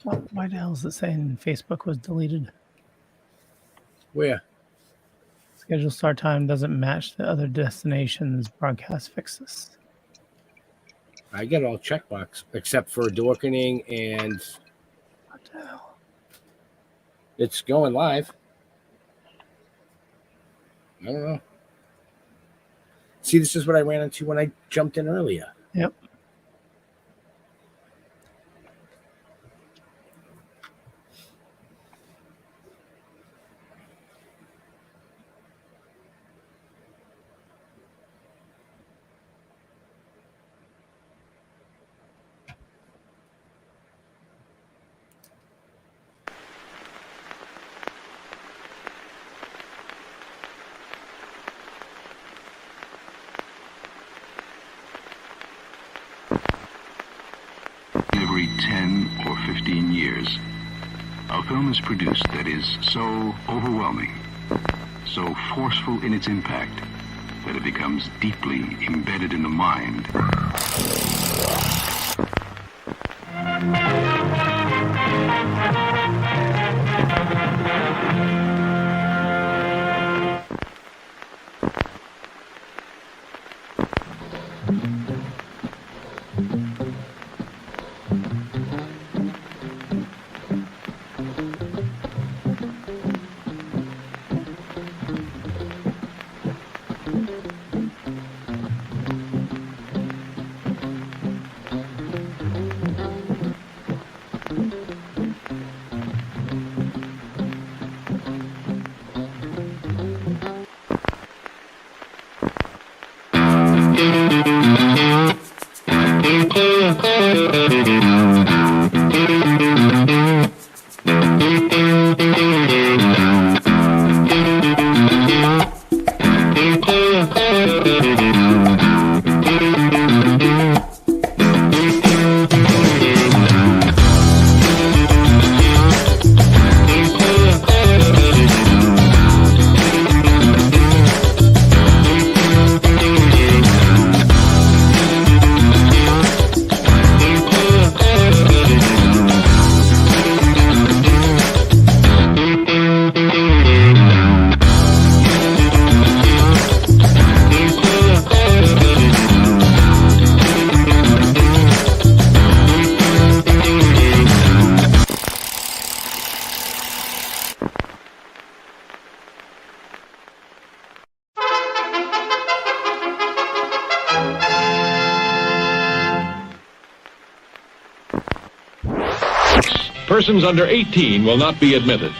Why the hell is it saying Facebook was deleted? Where? Schedule start time doesn't match the other destinations. Broadcast fixes. I get all checkbox except for Dorkening, and What the hell? it's going live. I don't know. See, this is what I ran into when I jumped in earlier. Yep. Every 10 or 15 years, a film is produced that is so overwhelming, so forceful in its impact, that it becomes deeply embedded in the mind. Persons under 18 will not be admitted.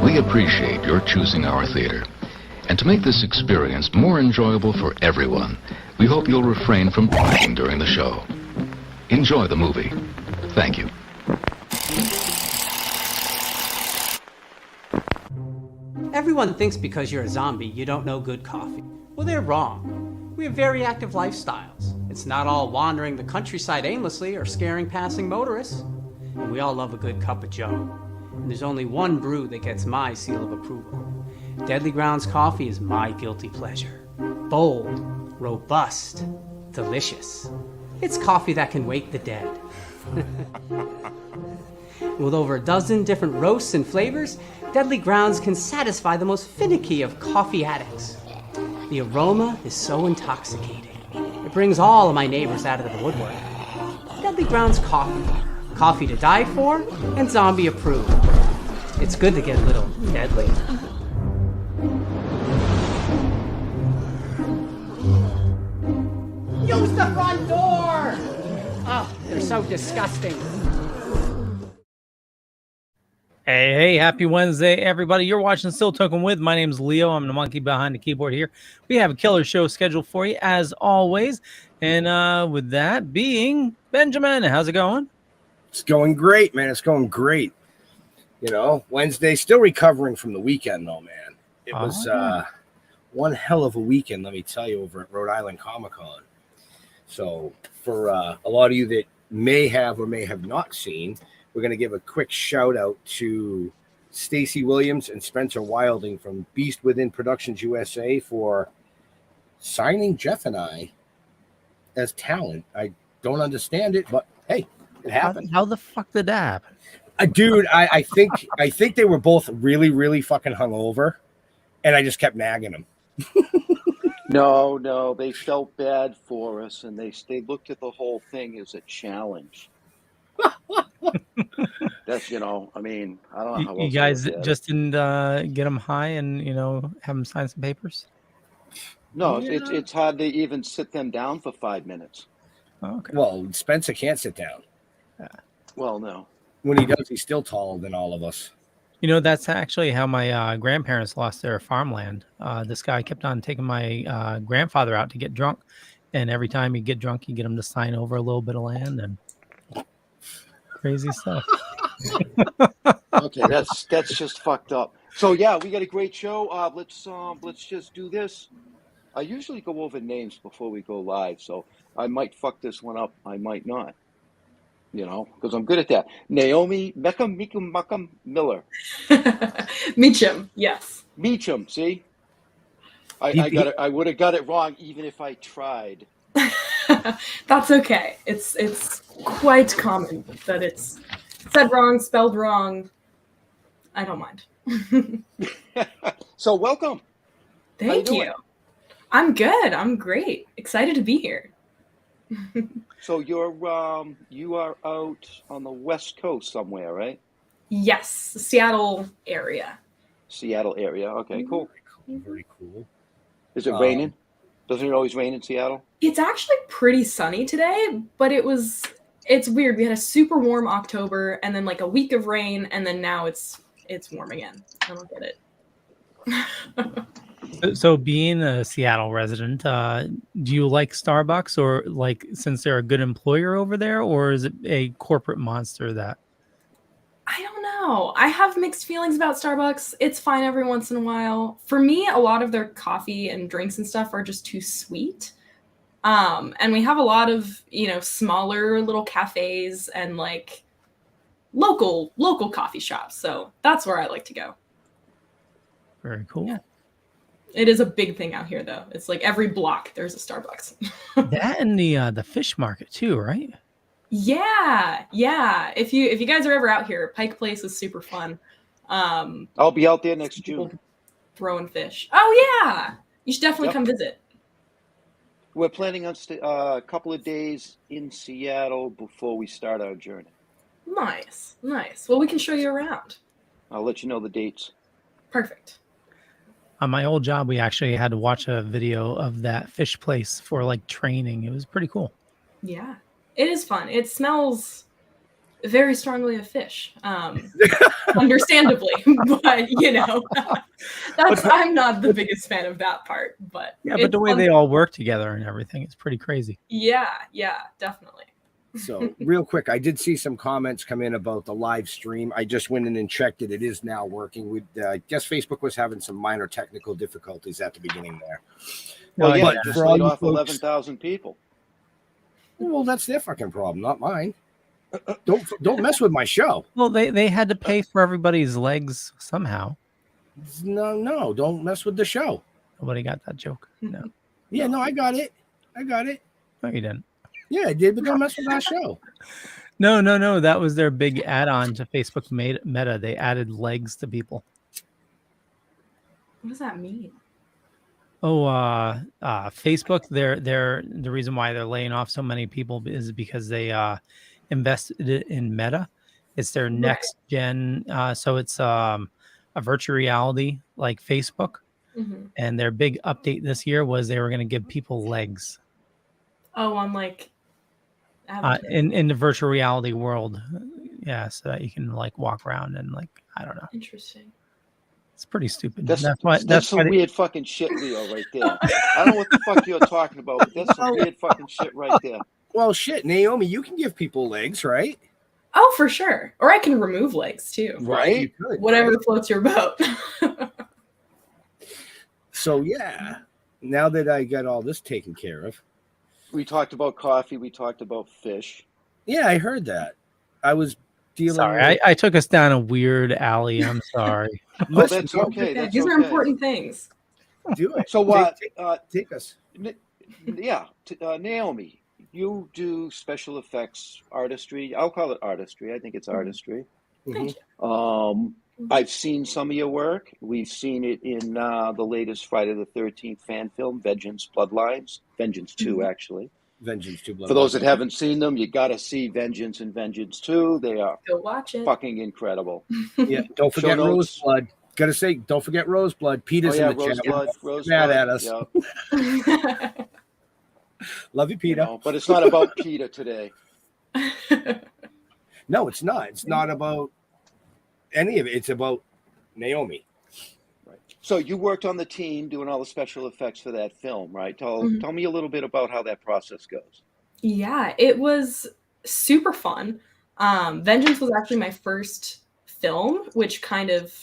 We appreciate your choosing our theater. And to make this experience more enjoyable for everyone, we hope you'll refrain from talking during the show. Enjoy the movie. Thank you. Everyone thinks because you're a zombie, you don't know good coffee. Well, they're wrong. We have very active lifestyles. It's not all wandering the countryside aimlessly or scaring passing motorists. And we all love a good cup of joe. And there's only one brew that gets my seal of approval. Deadly Grounds coffee is my guilty pleasure. Bold, robust, delicious. It's coffee that can wake the dead. With over a dozen different roasts and flavors, Deadly Grounds can satisfy the most finicky of coffee addicts. The aroma is so intoxicating. It brings all of my neighbors out of the woodwork. Deadly Grounds coffee. Coffee to die for and zombie approved. It's good to get a little deadly. Use the front door! Oh, they're so disgusting. Hey, happy Wednesday, everybody. You're watching Still Toking with. My name's Leo. I'm the monkey behind the keyboard here. We have a killer show scheduled for you, as always. And with that being Benjamin, how's it going? It's going great, man. It's going great. You know, Wednesday, still recovering from the weekend, though, man. It was one hell of a weekend, let me tell you, over at Rhode Island Comic-Con. So for a lot of you that may have or may have not seen, we're going to give a quick shout out to Stacey Williams and Spencer Wilding from Beast Within Productions USA for signing Jeff and I as talent. I don't understand it, but hey, it happened. How the fuck did that happen? Dude, I think they were both really, really fucking hungover, and I just kept nagging them. No, they felt bad for us, and they looked at the whole thing as a challenge. That's, I mean, I don't know how You guys just didn't get them high and, have them sign some papers? No, it's hard to even sit them down for 5 minutes. Oh, okay. Well, Spencer can't sit down. Well, no. When he does, he's still taller than all of us. That's actually how my grandparents lost their farmland. This guy kept on taking my grandfather out to get drunk. And every time you get drunk, you get him to sign over a little bit of land and crazy stuff. Okay, that's just fucked up. So yeah, we got a great show. Let's just do this. I usually go over names before we go live, so I might fuck this one up. I might not. Because I'm good at that. Naomi Mechem-Miller. Mechem, yes. Mechem, see? I would have got it wrong even if I tried. That's okay. It's quite common that it's said wrong, spelled wrong. I don't mind. So welcome. Thank you. I'm good. I'm great. Excited to be here. So you are out on the West Coast somewhere, right? Yes, Seattle area. Seattle area. Okay, cool. Very cool. Is it raining? Doesn't it always rain in Seattle? It's actually pretty sunny today, but it's weird. We had a super warm October and then like a week of rain, and then now it's warm again. I don't get it. So being a Seattle resident, do you like Starbucks, or since they're a good employer over there, or is it a corporate monster that? I don't know. I have mixed feelings about Starbucks. It's fine every once in a while. For me, a lot of their coffee and drinks and stuff are just too sweet. And we have a lot of, smaller little cafes and like local coffee shops. So that's where I like to go. Very cool. Yeah. It is a big thing out here, though. It's like every block there's a Starbucks. That and the fish market too, right? Yeah. If you guys are ever out here, Pike Place is super fun. I'll be out there next June. Throwing fish. Oh yeah, you should definitely come visit. We're planning on a couple of days in Seattle before we start our journey. Nice. Well, we can show you around. I'll let you know the dates. Perfect. On my old job, we actually had to watch a video of that fish place for training. It was pretty cool. Yeah, it is fun. It smells very strongly of fish, understandably, but I'm not the biggest fan of that part. But yeah, but the way they all work together and everything, it's pretty crazy. Yeah, definitely. So real quick, I did see some comments come in about the live stream. I just went in and checked it. It is now working. I guess Facebook was having some minor technical difficulties at the beginning there. Well, yeah, but just for all laid you off folks- 11,000 people. Well, that's their fucking problem, not mine. Don't mess with my show. Well, they had to pay for everybody's legs somehow. No, don't mess with the show. Nobody got that joke. No. Yeah, no, I got it. No, you didn't. Yeah, I did, but don't mess with our show. No. That was their big add-on to Facebook Meta. They added legs to people. What does that mean? Facebook. They're the reason why they're laying off so many people is because they invested in Meta. It's their next gen. So it's a virtual reality like Facebook. Mm-hmm. And their big update this year was they were going to give people legs. Oh, on like in the virtual reality world, yeah, so that you can like walk around and like I don't know. Interesting. It's pretty stupid. That's That's some weird fucking shit, Leo, right there. I don't know what the fuck you're talking about, but that's some weird fucking shit right there. Well, shit, Naomi, you can give people legs, right? Oh, for sure. Or I can remove legs too. Right? You could, Whatever right? floats your boat. So yeah, now that I got all this taken care of. We talked about coffee. We talked about fish. Yeah, I heard that. I was dealing. Sorry, I took us down a weird alley. I'm sorry. Oh, that's okay. That's These are okay. important things. Do it. So what? Take us. Naomi, you do special effects artistry. I'll call it artistry. I think it's artistry. Thank you. I've seen some of your work. We've seen it in the latest Friday the 13th fan film, Vengeance Bloodlines. Vengeance 2, actually. Vengeance 2 Bloodlines. For those that haven't seen them, you got to see Vengeance and Vengeance 2. They are Go watch it. fucking incredible. Yeah, don't forget Show notes. Roseblood. Gotta say, don't forget Roseblood. Peter's in the chat. Roseblood. Mad at us. Yeah. Love you, Peter. But it's not about Peter today. No, it's not. It's not about any of it. It's about Naomi. Right. So you worked on the team doing all the special effects for that film, right? Tell me a little bit about how that process goes. Yeah, it was super fun. Vengeance was actually my first film, which kind of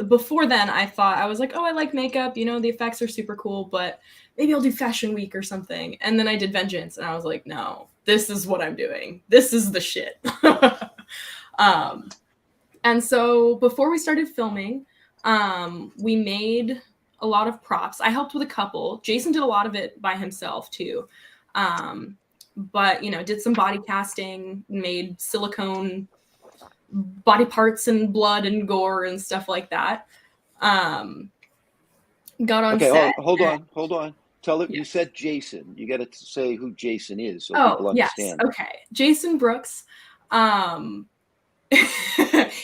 before then I was like, oh, I like makeup, the effects are super cool, but maybe I'll do Fashion Week or something. And then I did Vengeance and I was like, no, this is what I'm doing. This is the shit. And so before we started filming, we made a lot of props. I helped with a couple. Jason did a lot of it by himself too. But, did some body casting, made silicone body parts and blood and gore and stuff like that. Got on set. Hold on. Tell it. You said Jason. You got to say who Jason is so people understand. Yes. Okay. Jason Brooks.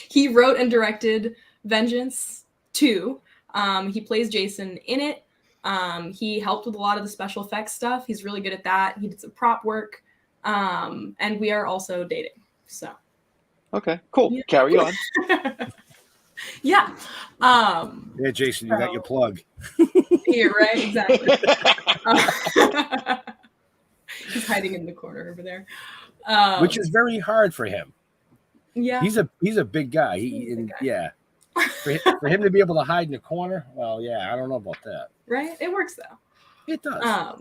He wrote and directed Vengeance 2. He plays Jason in it. He helped with a lot of the special effects stuff. He's really good at that. He did some prop work. And we are also dating. So. Okay, cool. Yeah. Carry on. Yeah. Yeah, Jason, you got your plug. Here, right? Exactly. He's hiding in the corner over there. Which is very hard for him. Yeah. He's a big guy. Yeah. For him to be able to hide in the corner, well, yeah, I don't know about that. Right? It works though. It does.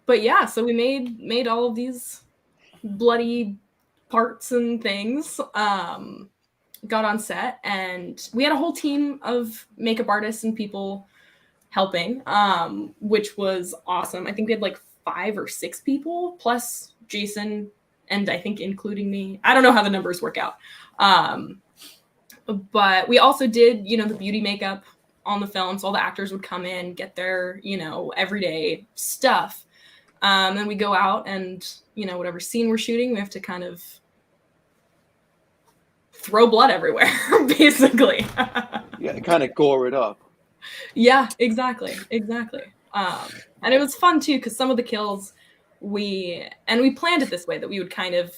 But yeah, so we made all of these bloody parts and things. Got on set and we had a whole team of makeup artists and people helping, which was awesome. I think we had like 5 or 6 people plus Jason and I think including me. I don't know how the numbers work out. But we also did, the beauty makeup on the film. So all the actors would come in, get their, everyday stuff. Then we go out and, whatever scene we're shooting, we have to kind of throw blood everywhere, basically. Yeah, kind of gore it up. Yeah, exactly. And it was fun too, because some of the kills we planned it this way that we would kind of,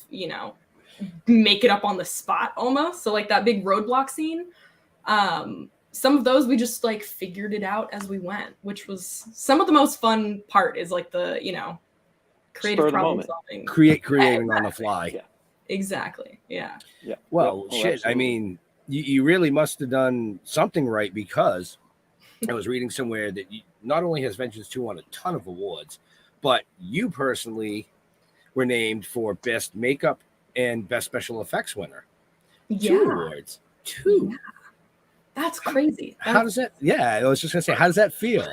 make it up on the spot almost. So like that big roadblock scene, some of those we just like figured it out as we went, which was some of the most fun part is like the, you know, creative problem solving. Creating on the fly. Yeah. Exactly. Yeah. Yeah. Well, shit. Absolutely. I mean, you really must have done something right, because I was reading somewhere that not only has Vengeance 2 won a ton of awards, but you personally were named for Best Makeup and Best Special Effects winner. Yeah. 2 awards. 2. Yeah. That's crazy. How does that? Yeah, I was just gonna say, how does that feel?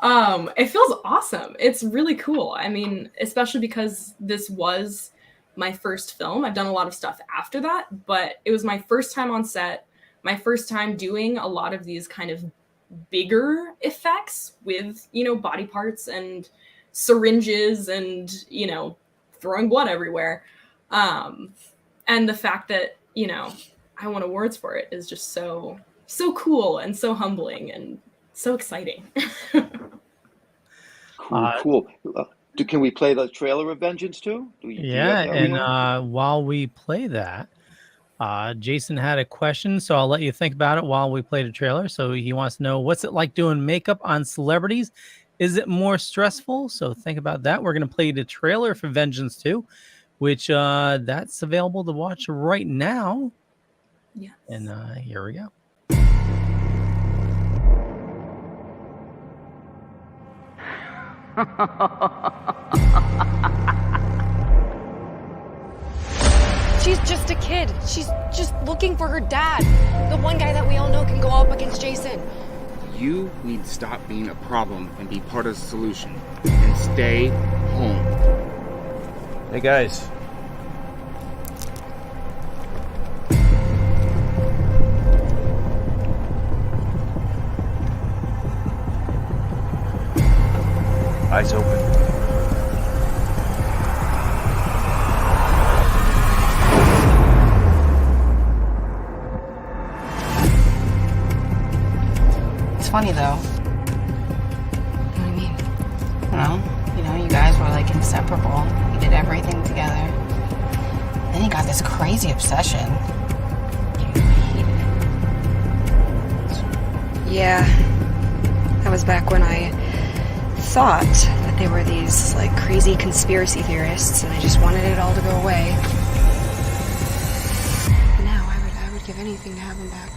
It feels awesome. It's really cool. I mean, especially because this was my first film. I've done a lot of stuff after that, but it was my first time on set, my first time doing a lot of these kind of bigger effects with, you know, body parts and syringes and, you know, throwing blood everywhere. And the fact that, you know, I won awards for it is just so cool and so humbling and so exciting. Cool. Can we play the trailer of Vengeance 2? Yeah, and while we play that, Jason had a question, so I'll let you think about it while we play the trailer. So he wants to know, what's it like doing makeup on celebrities? Is it more stressful? So think about that. We're going to play the trailer for Vengeance 2, which that's available to watch right now. Yes. And here we go. She's just a kid. She's just looking for her dad. The one guy that we all know can go up against Jason. You need to stop being a problem and be part of the solution. And stay home. Hey guys. Eyes open. It's funny though. What do you mean? Well, you know, you guys were like inseparable. You did everything together. Then you got this crazy obsession. You hated it. Yeah. That was back when I thought that they were these like crazy conspiracy theorists and I just wanted it all to go away. But now I would give anything to have them back.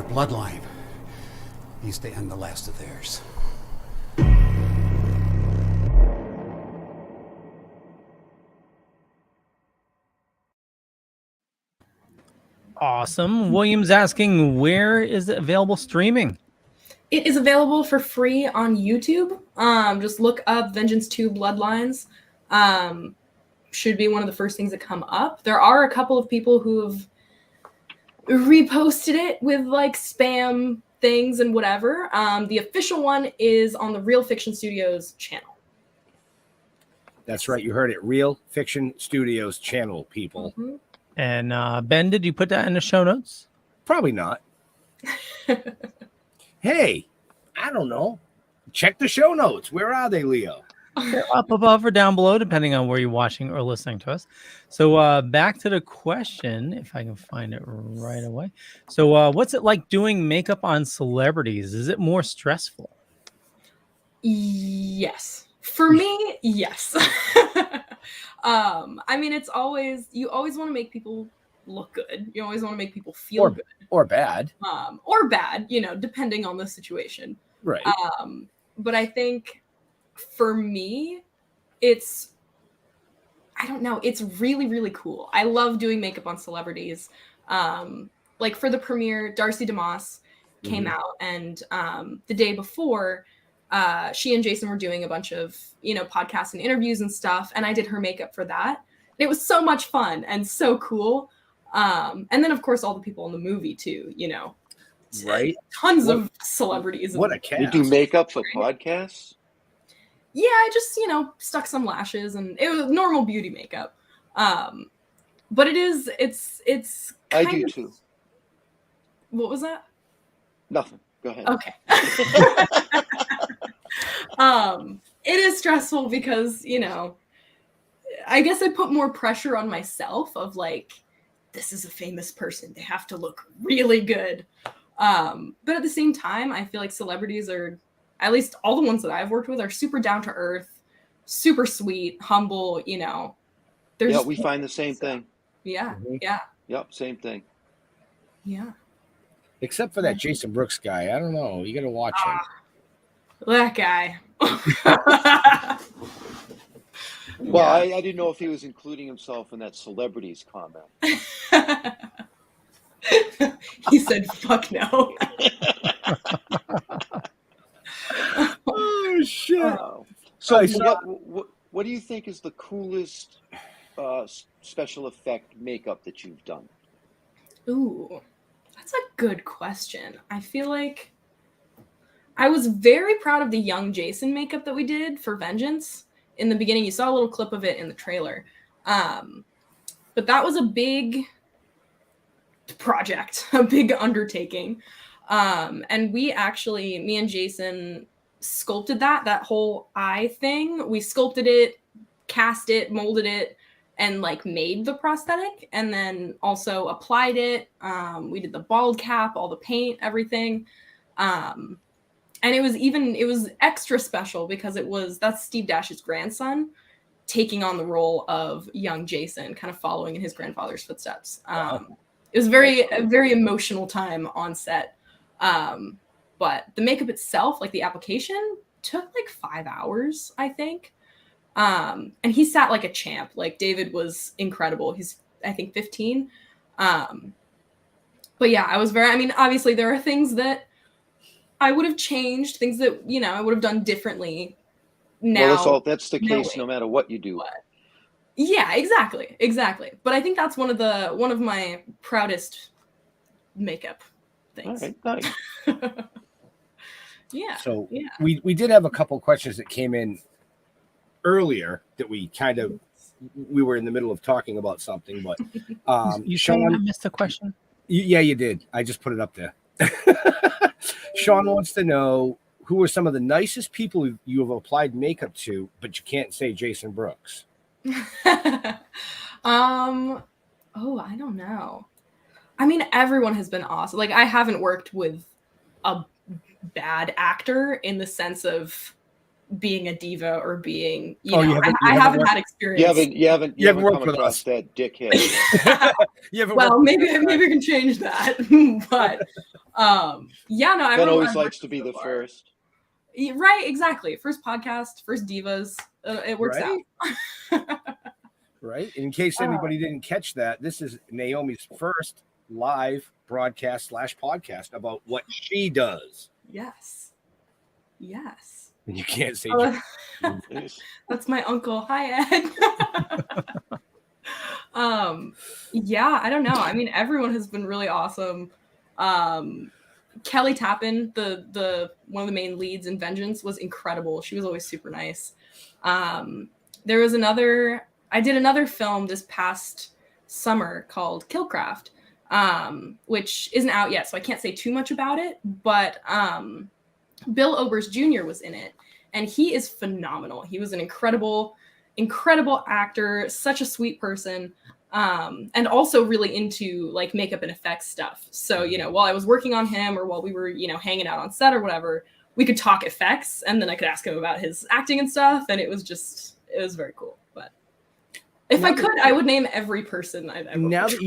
Bloodline needs to end the last of theirs. Awesome. William's asking, where is it available streaming? It is available for free on YouTube. Just look up Vengeance 2 Bloodlines. Should be one of the first things that come up. There are a couple of people who've reposted it with like spam things and whatever. The official one is on the Real Fiction Studios channel. That's right. You heard it. Real Fiction Studios channel, people. Mm-hmm. And Ben, did you put that in the show notes? Probably not. Hey, I don't know. Check the show notes. Where are they, Leo? They're up above or down below, depending on where you're watching or listening to us. So back to the question, if I can find it right away. So what's it like doing makeup on celebrities? Is it more stressful? Yes, For me, yes. I mean, it's always, you always want to make people look good. You always want to make people feel good. Or bad. Or bad, depending on the situation. Right. But I think for me, it's, I don't know, it's really, really cool. I love doing makeup on celebrities. Like for the premiere, Darcy DeMoss came out, and the day before, she and Jason were doing a bunch of, podcasts and interviews and stuff, and I did her makeup for that. It was so much fun and so cool. And then, of course, all the people in the movie, too, Right? Tons of celebrities. What a cast. You do makeup for podcasts? Yeah, I just, stuck some lashes, and it was normal beauty makeup. But it's I do, too. What was that? Nothing. Go ahead. Okay. It is stressful because, I guess I put more pressure on myself of like, this is a famous person. They have to look really good. But at the same time, I feel like celebrities are, at least all the ones that I've worked with, are super down to earth, super sweet, humble, Yeah, we find the same thing. Yeah, yeah. Yep, same thing. Yeah. Except for that Jason Brooks guy. I don't know. You got to watch him. That guy. Well, I didn't know if he was including himself in that celebrities comment. He said, fuck no. Oh, shit. So what do you think is the coolest special effect makeup that you've done? Ooh, that's a good question. I feel like I was very proud of the young Jason makeup that we did for Vengeance. In the beginning, you saw a little clip of it in the trailer. But that was a big project, a big undertaking. And we actually, me and Jason sculpted that whole eye thing. We sculpted it, cast it, molded it, and like made the prosthetic, and then also applied it. We did the bald cap, all the paint, everything. And it was extra special because that's Steve Dash's grandson taking on the role of young Jason, kind of following in his grandfather's footsteps. It was a very emotional time on set. But the makeup itself, like the application, took like 5 hours, I think. And he sat like a champ. Like David was incredible. He's, I think, 15. But yeah, obviously there are things that I would have changed, things that, I would have done differently now. Well, that's the case no matter what you do. Yeah, exactly. But I think that's one of my proudest makeup things. All right, nice. Yeah. So yeah. we did have a couple questions that came in earlier that we were in the middle of talking about something, but you Sean, I missed a question. Yeah, you did. I just put it up there. Sean wants to know, who are some of the nicest people you have applied makeup to, but you can't say Jason Brooks? I don't know. I mean, everyone has been awesome. Like, I haven't worked with a bad actor in the sense of being a diva or being, I haven't had experience. You haven't worked come with across us. that dickhead. Maybe we can change that. But Ben always likes to be the first. Right, exactly. First podcast, first divas. It works out. Right. In case anybody didn't catch that, this is Naomi's first live broadcast / podcast about what she does. Yes. And you can't say that's my uncle. Hi, Ed. I don't know. I mean, everyone has been really awesome. Kelly Tappan, the one of the main leads in Vengeance, was incredible. She was always super nice. There was I did another film this past summer called Killcraft, which isn't out yet, so I can't say too much about it, but Bill Oberst Jr. was in it, and he is phenomenal. He was an incredible actor, such a sweet person, and also really into makeup and effects stuff. So, while I was working on him or while we were, hanging out on set or whatever, we could talk effects, and then I could ask him about his acting and stuff, and it was very cool. But if I could, I would name every person I've ever Now that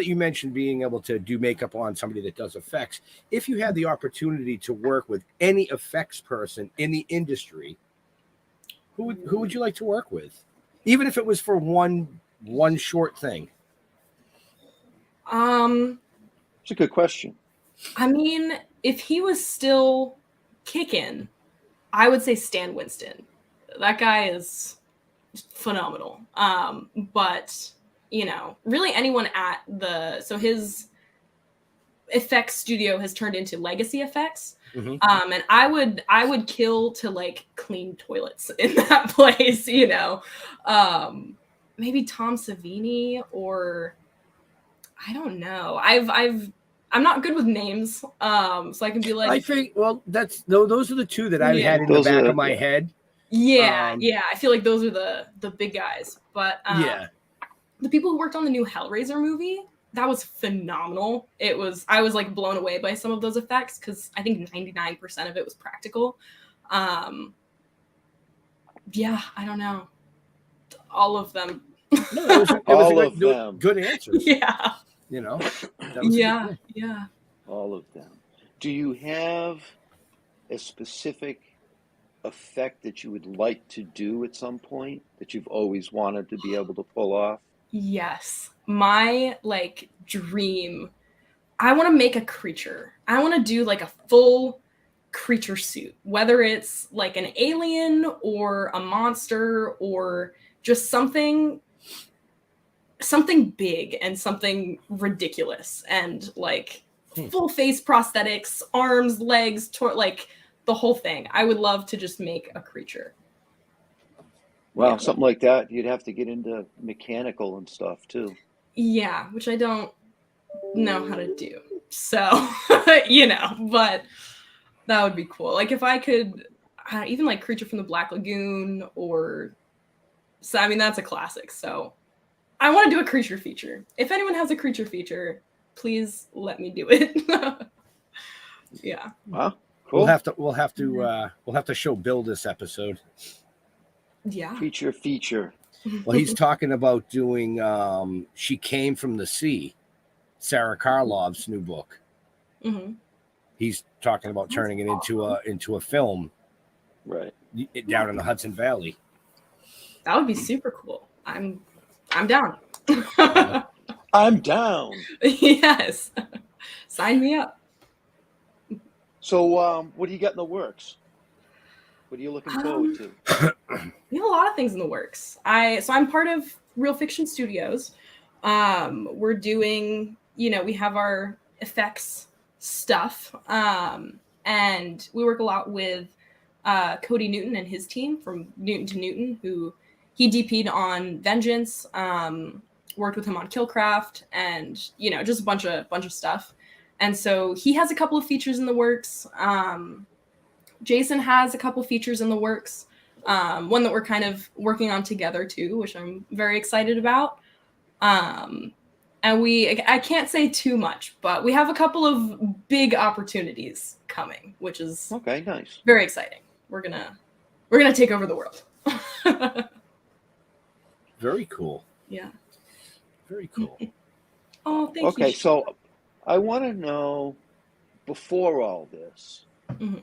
you mentioned being able to do makeup on somebody that does effects, if you had the opportunity to work with any effects person in the industry, who would you like to work with, even if it was for one short thing? It's a good question. I mean, if he was still kicking, I would say Stan Winston. That guy is phenomenal. But you know, really anyone at his effects studio has turned into Legacy Effects. And I would kill to like clean toilets in that place, you know. Maybe Tom Savini, or I don't know. I'm not good with names, so I can be like. I think those are the two that I had in the back of my head. Yeah, I feel like those are the big guys. But the people who worked on the new Hellraiser movie, that was phenomenal. I was like blown away by some of those effects because I think 99% of it was practical. Yeah, I don't know. All of them. No, it was good answers. Yeah. You know. Yeah. All of them. Do you have a specific effect that you would like to do at some point that you've always wanted to be able to pull off? Yes. My like dream, I want to make a creature. I want to do like a full creature suit, whether it's like an alien or a monster or just something big and something ridiculous, and like full face prosthetics, arms, legs, like the whole thing. I would love to just make a creature. Well, something like that, you'd have to get into mechanical and stuff too. Yeah, which I don't know how to do. So, you know, but that would be cool. Like if I could, even like Creature from the Black Lagoon, or, so I mean, that's a classic. So I want to do a creature feature. If anyone has a creature feature, please let me do it. Yeah. Wow. Cool. We'll have to show Bill this episode. Yeah. Feature. Well, he's talking about doing She Came from the Sea, Sarah Karlov's new book. Mm-hmm. He's talking about turning it into a film, right, down in the Hudson Valley. That would be super cool. I'm down. I'm down. Yes. Sign me up. So what do you got in the works? What are you looking forward to? We have a lot of things in the works. I'm part of Real Fiction Studios. We're doing, we have our effects stuff. And we work a lot with Cody Newton and his team from Newton to Newton, who he DP'd on Vengeance, worked with him on Killcraft, and, just a bunch of stuff. And so he has a couple of features in the works. Jason has a couple features in the works. One that we're kind of working on together too, which I'm very excited about. And I can't say too much, but we have a couple of big opportunities coming, which is okay, nice, very exciting. We're gonna take over the world. Very cool. Yeah. Very cool. Oh, thank you. Okay, so I want to know, before all this, mm-hmm.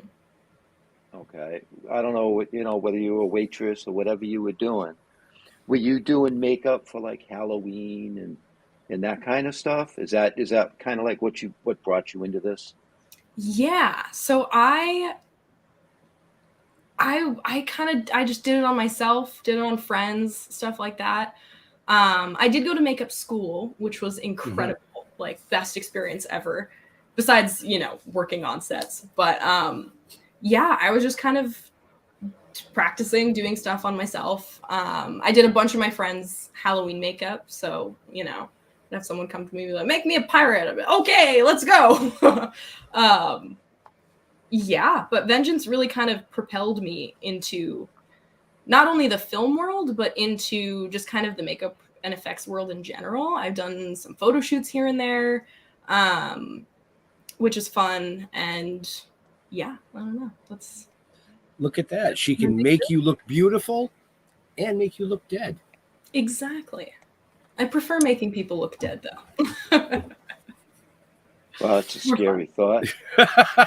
Okay, I don't know, whether you were a waitress or whatever you were doing. Were you doing makeup for like Halloween and that kind of stuff? Is that kind of like what brought you into this? Yeah. So I just did it on myself, did it on friends, stuff like that. I did go to makeup school, which was incredible, like best experience ever, besides, working on sets. But yeah, I was just kind of practicing doing stuff on myself. I did a bunch of my friends' Halloween makeup. So, I'd have someone come to me and be like, make me a pirate. I'd be like, okay, let's go. Yeah, but Vengeance really kind of propelled me into not only the film world, but into just kind of the makeup and effects world in general. I've done some photo shoots here and there, which is fun. And yeah, I don't know. That's Look at that. She can make you look beautiful and make you look dead. exactly. I prefer making people look dead, though. Well, that's a scary thought.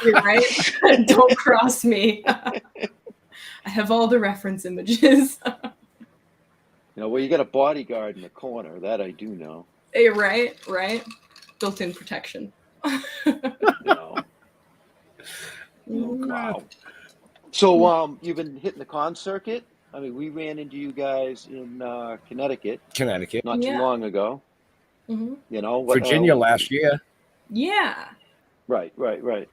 You're right. Don't cross me. I have all the reference images. Well, you got a bodyguard in the corner. That I do know. Hey, right. Built-in protection. Wow. So, you've been hitting the con circuit? I mean, we ran into you guys in Connecticut. Not too long ago. Mm-hmm. Virginia last year. Yeah. Right.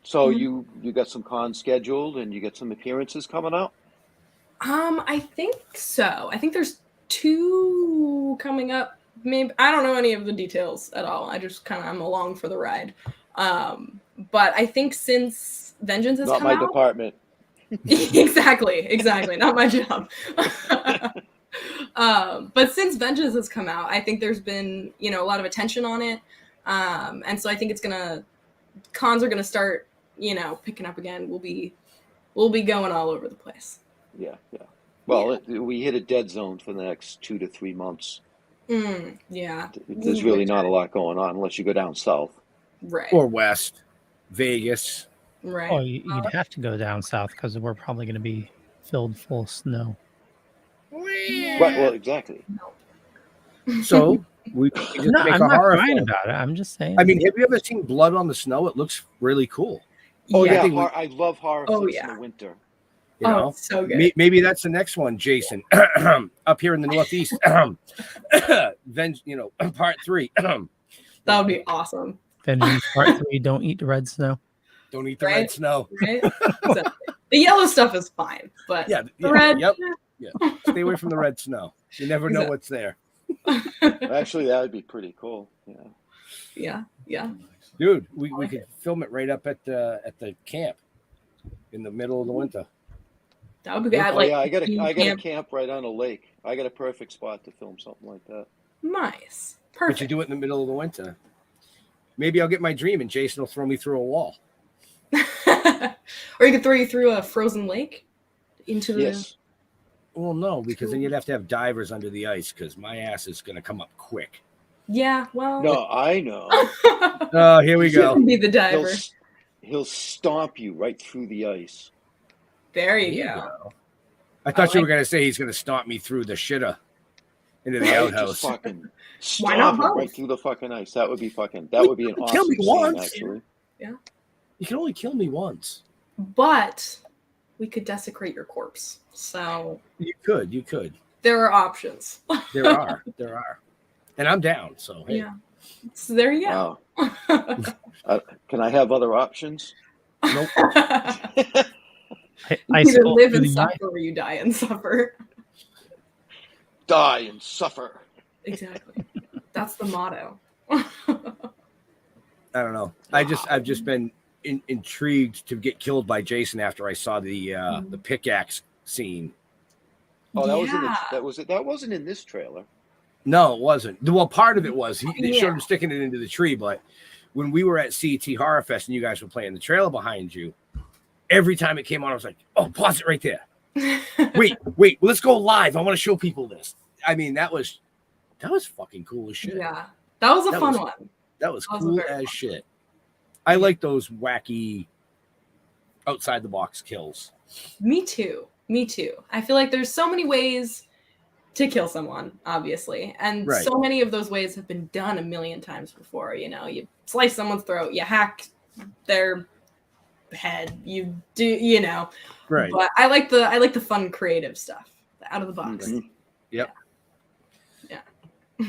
So you got some cons scheduled and you got some appearances coming up? I think so. I think there's 2 coming up. Maybe I don't know any of the details at all. I just I'm along for the ride. But I think since Vengeance has Not come my out, department. exactly, not my job. But since Vengeance has come out, I think there's been a lot of attention on it, and so I think cons are gonna start picking up again. We'll be going all over the place. Yeah. Well, we hit a dead zone for the next 2 to 3 months. Yeah. There's really not a lot going on unless you go down south. Right. Or west, Vegas. Right. Oh, you'd have to go down south because we're probably going to be filled full of snow. Right, well, exactly. So we just No, make I'm a not horror crying film. about it. I'm just saying. I mean, have you ever seen Blood on the Snow? It looks really cool. Oh Yeah. yeah, I love horror flicks in the winter. You know, it's so good. Maybe that's the next one, Jason. Up here in the Northeast. Then part 3. That would be awesome. Vengeance Part 3, don't eat the red snow. Don't eat the red snow. Right? Exactly. The yellow stuff is fine, but the red. Yep. Yeah. Stay away from the red snow. You never know what's there. Actually, that would be pretty cool. Yeah. Dude, we could film it right up at the camp in the middle of the winter. That would be bad. I got a camp right on a lake. I got a perfect spot to film something like that. Nice. But you do it in the middle of the winter. Maybe I'll get my dream and Jason will throw me through a wall. Or he could throw you through a frozen lake into the. Yes. Well, no, because then you'd have to have divers under the ice because my ass is going to come up quick. Yeah, well. No, I know. Oh, here we go. Be the diver. He'll stomp you right through the ice. There you go. I thought you were going to say he's going to stomp me through the shitter into the outhouse. Just fucking Why not stomp it both? right through the fucking ice. That would be an awesome kill me scene, once. actually. Yeah. You can only kill me once. But we could desecrate your corpse. So You could. there are options. There are. And I'm down, so hey. Yeah. So there you go. Wow. Can I have other options? Nope. You either live and suffer or you die and suffer. Die and suffer. Exactly. That's the motto. I don't know. I've just been intrigued to get killed by Jason after I saw the pickaxe scene. Oh, that wasn't in this trailer. No, it wasn't. Well, part of it was. They showed him sticking it into the tree, but when we were at CET Horror Fest and you guys were playing the trailer behind you, every time it came on, I was like, oh, pause it right there. Wait, let's go live. I want to show people this. I mean, that was fucking cool as shit. Yeah. That was a fun one. That was cool as shit. I like those wacky outside the box kills. Me too. I feel like there's so many ways to kill someone, obviously. And so many of those ways have been done a million times before. You slice someone's throat, you hack their head, you do, Right. But I like the fun creative stuff. The out of the box. Mm-hmm. Yep. Yeah.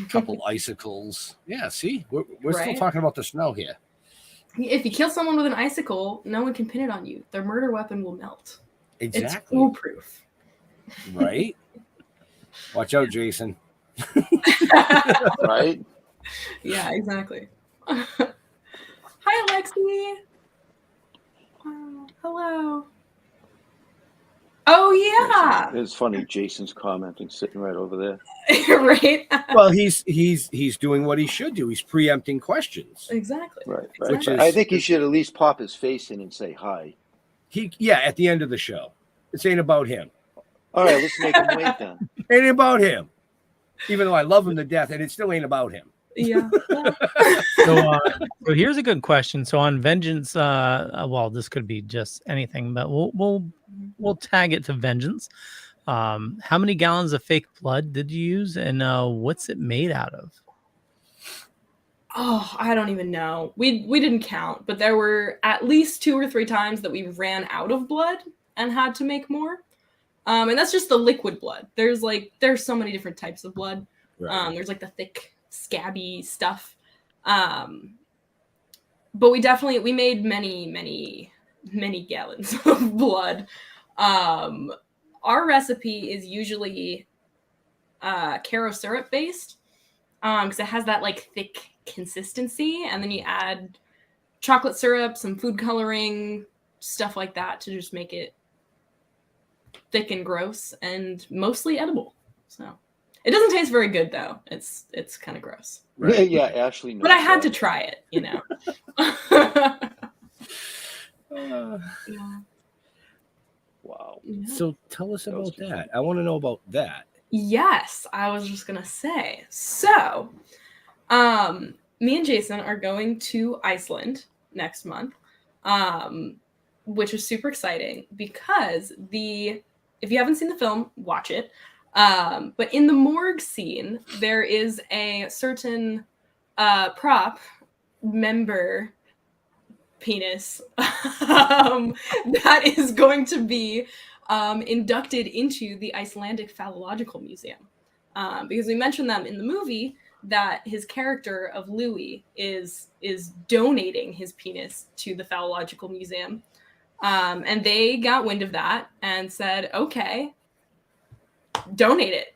Couple icicles. Yeah, see? We're still talking about the snow here. If you kill someone with an icicle, no one can pin it on you. Their murder weapon will melt. Exactly. It's foolproof. Right? Watch out, Jason. Right? Yeah, exactly. Hi, Alexi. Hello. Oh, yeah. It's funny. Jason's commenting, sitting right over there. Right? Well, he's doing what he should do. He's preempting questions. Exactly. Right. Which I think he should at least pop his face in and say hi. At the end of the show. This ain't about him. All right, let's make him wait then. It ain't about him. Even though I love him to death, and it still ain't about him. Yeah. So here's a good question. So on Vengeance, well, this could be just anything, but we'll tag it to Vengeance. How many gallons of fake blood did you use, and what's it made out of? Oh, I don't even know. We didn't count, but there were at least 2 or 3 times that we ran out of blood and had to make more. And that's just the liquid blood. There's so many different types of blood. Right. There's like the thick, scabby stuff. But we made many gallons of blood. Our recipe is usually Caro syrup based, because it has that like thick consistency, and then you add chocolate syrup, some food coloring, stuff like that to just make it thick and gross and mostly edible. So it doesn't taste very good though. It's kind of gross. Right. Yeah, Ashley knows. But I had to try it, you know. Yeah. Wow. So tell us about that. I want to know about that. Yes, I was just gonna say. So, me and Jason are going to Iceland next month, which is super exciting because if you haven't seen the film, watch it. But in the morgue scene, there is a certain prop member penis that is going to be inducted into the Icelandic Phallological Museum, because we mentioned them in the movie that his character of Louis is donating his penis to the Phallological Museum, and they got wind of that and said, "Okay, donate it."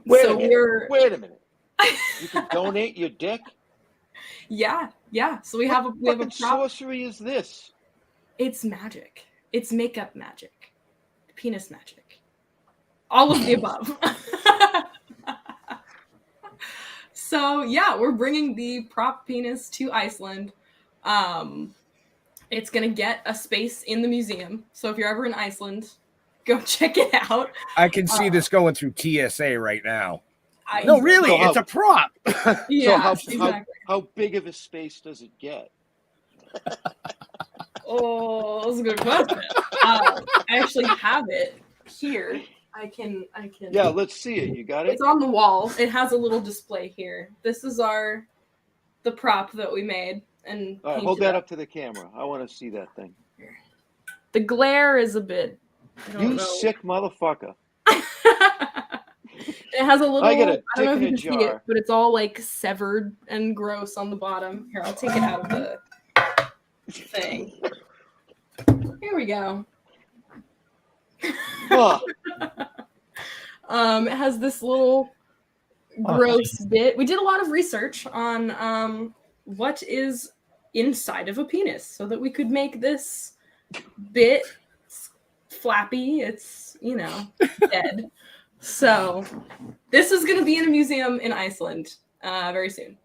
Wait a minute. You can donate your dick? Yeah. So we have a prop. Sorcery is this? It's magic. It's makeup magic, penis magic, all of the above. So yeah, we're bringing the prop penis to Iceland. It's gonna get a space in the museum. So if you're ever in Iceland, go check it out. I can see this going through TSA right now. No, really, it's a prop. Yeah, so how big of a space does it get? Oh, that's a good question. I actually have it here. I can. Yeah, let's see it. You got it? It's on the wall. It has a little display here. This is the prop that we made. And all right, hold that up to the camera. I want to see that thing. The glare is a bit. You sick motherfucker. It has a little. I got a I don't know dick if you in can a see jar. it, but it's all like severed and gross on the bottom. Here, I'll take it out of the thing. Here we go. Oh. It has this little gross bit. We did a lot of research on what is inside of a penis so that we could make this bit flappy. It's, dead. So this is going to be in a museum in Iceland very soon.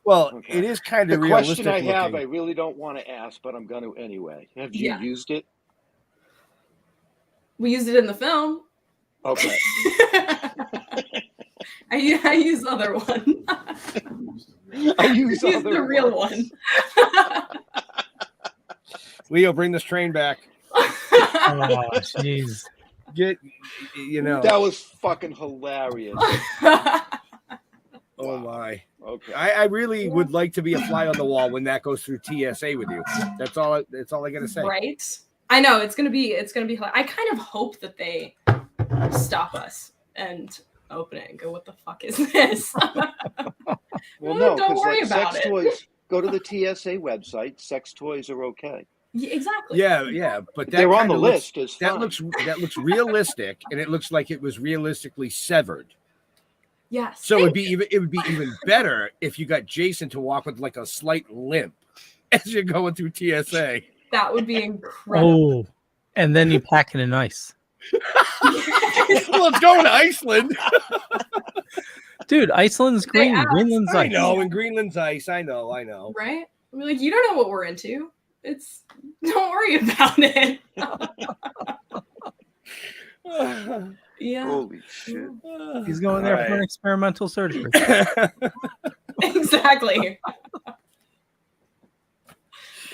Well, Okay. it is kind of The realistic question I have, looking. I really don't want to ask, but I'm going to anyway. Have you used it? We used it in the film. Okay. I use the other one. I use the real one. Leo, bring this train back. Oh, jeez. That was fucking hilarious. Oh my. Okay. I really would like to be a fly on the wall when that goes through TSA with you. That's all I gotta say. Right? I know it's gonna be. I kind of hope that they stop us and open it and go, "What the fuck is this?" Well, no, don't because worry like about sex it. toys. Go to the TSA website. Sex toys are okay. Yeah, exactly. Yeah, but that They're on the kinda list. That looks realistic, and it looks like it was realistically severed. Yes. So it would be even better if you got Jason to walk with like a slight limp as you're going through TSA. That would be incredible. Oh, and then you pack it in ice. Well, it's going to Iceland. Dude, Iceland's green. Greenland's I ice. know, and Greenland's ice. I know. Right? I mean, like, you don't know what we're into. don't worry about it. Yeah. Holy shit. He's going there for an experimental surgery. Exactly.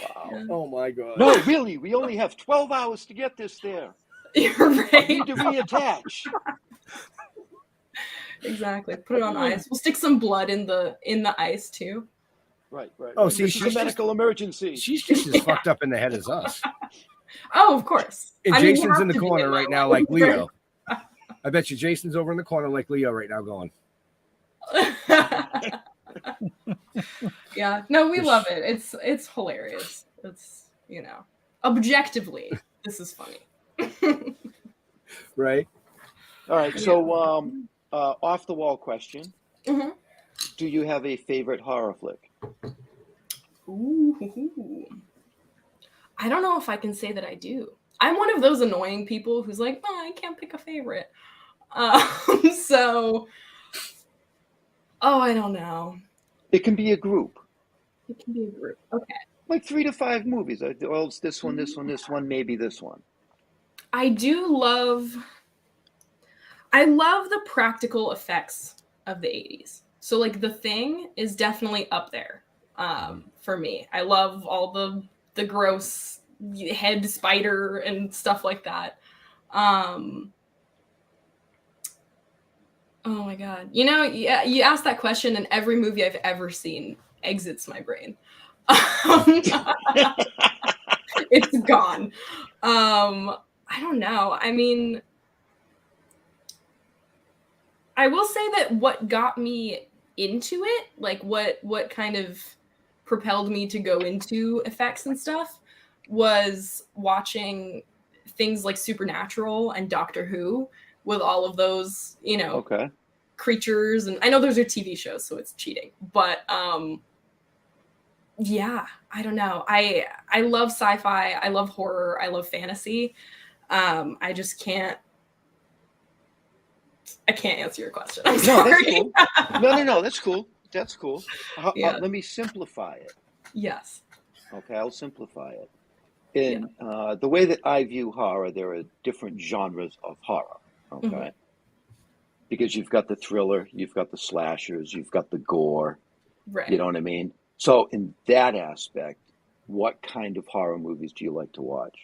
Wow. Oh my God. No, really, we only have 12 hours to get this there. You're I right. need to reattach. Exactly. Put it on ice. We'll stick some blood in the ice too. Right. Oh, right. see, This is a medical emergency. She's just as fucked up in the head as us. Oh, of course. And I mean, you Jason's have in the to be corner in right my now, life. like Leo. I bet you Jason's over in the corner like Leo right now going. Yeah. No, we love it. It's hilarious. It's, objectively, this is funny. Right. All right. So, off the wall question. Mm-hmm. Do you have a favorite horror flick? Ooh. I don't know if I can say that I do. I'm one of those annoying people who's like, oh, I can't pick a favorite. So, I don't know. It can be a group. It can be a group. Okay. Like 3 to 5 movies. Well, it's this one, this one, this one, maybe this one. I love the practical effects of the 80s. So like The Thing is definitely up there for me. I love all the gross head spider and stuff like that. Oh my God. You asked that question and every movie I've ever seen exits my brain. It's gone. I don't know. I mean, I will say that what got me into it, like what kind of propelled me to go into effects and stuff, was watching things like Supernatural and Doctor Who with all of those, Okay. creatures. And I know those are TV shows, so it's cheating. But yeah, I don't know. I love sci-fi. I love horror. I love fantasy. I just can't. I can't answer your question. I'm sorry. That's cool. No. That's cool. That's cool. Yeah. Let me simplify it. Yes. Okay, I'll simplify it. In the way that I view horror, there are different genres of horror. Okay. Mm-hmm. Because you've got the thriller, you've got the slashers, you've got the gore. Right. You know what I mean? So in that aspect, what kind of horror movies do you like to watch?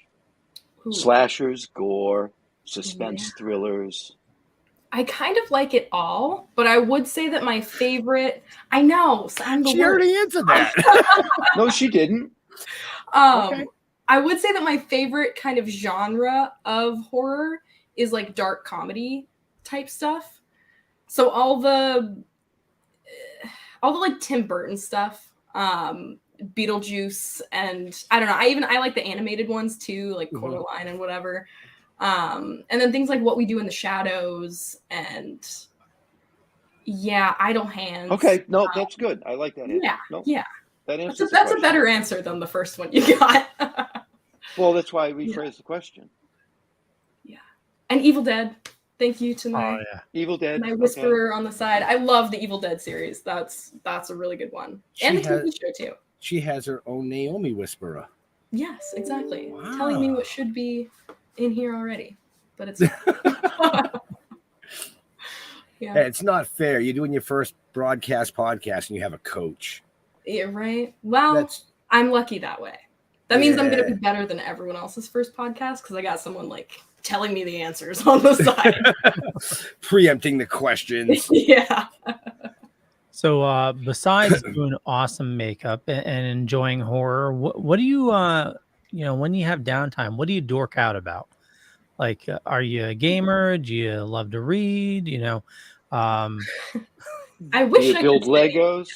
Ooh. Slashers, gore, suspense thrillers. I kind of like it all, but I would say that my favorite. I know. I'm the She worst. already answered that. No, she didn't. Okay. I would say that my favorite kind of genre of horror is like dark comedy type stuff. So all the like Tim Burton stuff, Beetlejuice, and I don't know. I like the animated ones too, like Coraline and whatever. And then things like What We Do in the Shadows and Idle Hands. Okay, no, that's good. I like that answer. Yeah, no, yeah. That answers That's the a better answer than the first one you got. Well, that's why I rephrased the question. Yeah. And Evil Dead. Thank you to my Evil Dead. my whisperer on the side. I love the Evil Dead series. That's a really good one. And the TV show too. She has her own Naomi whisperer. Yes, exactly. Wow. Telling me what should be in here already. But it's Yeah, it's not fair. You're doing your first broadcast podcast and you have a coach. Yeah, right. Well, I'm lucky that way. That means I'm going to be better than everyone else's first podcast because I got someone like telling me the answers on the side. Preempting the questions. Yeah. So besides doing awesome makeup and enjoying horror, what do you, when you have downtime, what do you dork out about? Like, are you a gamer? Do you love to read? I wish I build could Legos.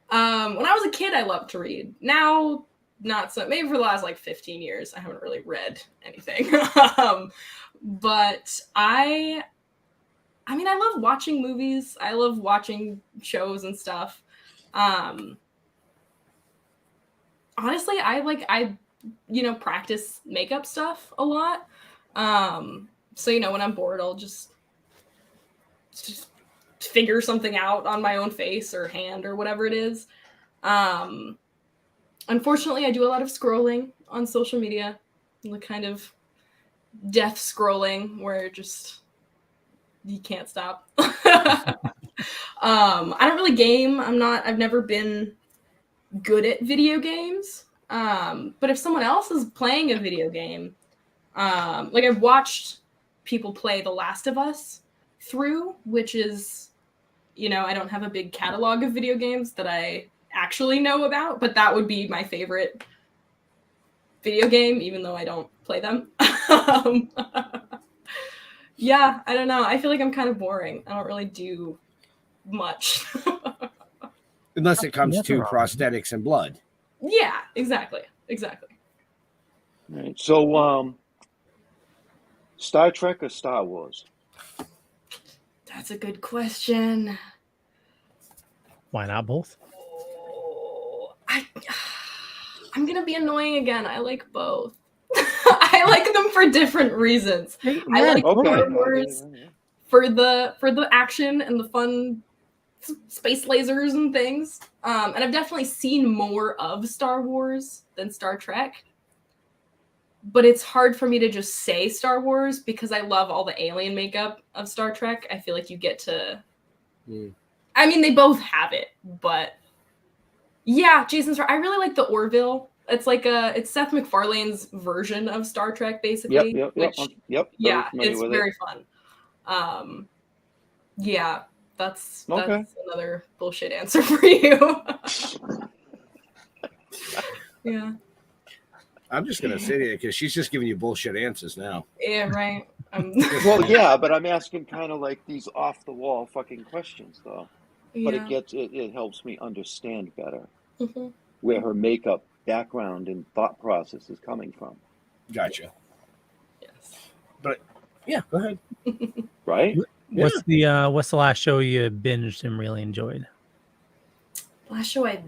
When I was a kid, I loved to read. Now, not so. Maybe for the last 15 years, I haven't really read anything. But I love watching movies. I love watching shows and stuff. Honestly, I practice makeup stuff a lot. So when I'm bored, I'll just figure something out on my own face or hand or whatever it is. Unfortunately, I do a lot of scrolling on social media, the kind of death scrolling where just you can't stop. I don't really game. I've never been good at video games. But if someone else is playing a video game, like I've watched people play The Last of Us through, which is, I don't have a big catalog of video games that I actually know about, but that would be my favorite video game, even though I don't play them. Yeah, I don't know. I feel like I'm kind of boring. I don't really do much. Unless it comes to prosthetics and blood. Yeah, exactly. Right. So, Star Trek or Star Wars? That's a good question. Why not both? I'm gonna be annoying again. I like both. I like them for different reasons. I like Star Wars for the action and the fun space lasers and things. And I've definitely seen more of Star Wars than Star Trek. But it's hard for me to just say Star Wars because I love all the alien makeup of Star Trek. I feel like you get to... I mean, they both have it, but... Yeah, Jason's right. I really like the Orville. It's like it's Seth MacFarlane's version of Star Trek, basically. Yep. Yeah, it's very fun. Yeah, that's another bullshit answer for you. Yeah. I'm just gonna sit here because she's just giving you bullshit answers now. Yeah, right. Well, yeah, but I'm asking kind of like these off the wall fucking questions, though. But it helps me understand better where her makeup background and thought process is coming from. Gotcha. Yes. But yeah, go ahead. Right? What's the last show you binged and really enjoyed? Last show I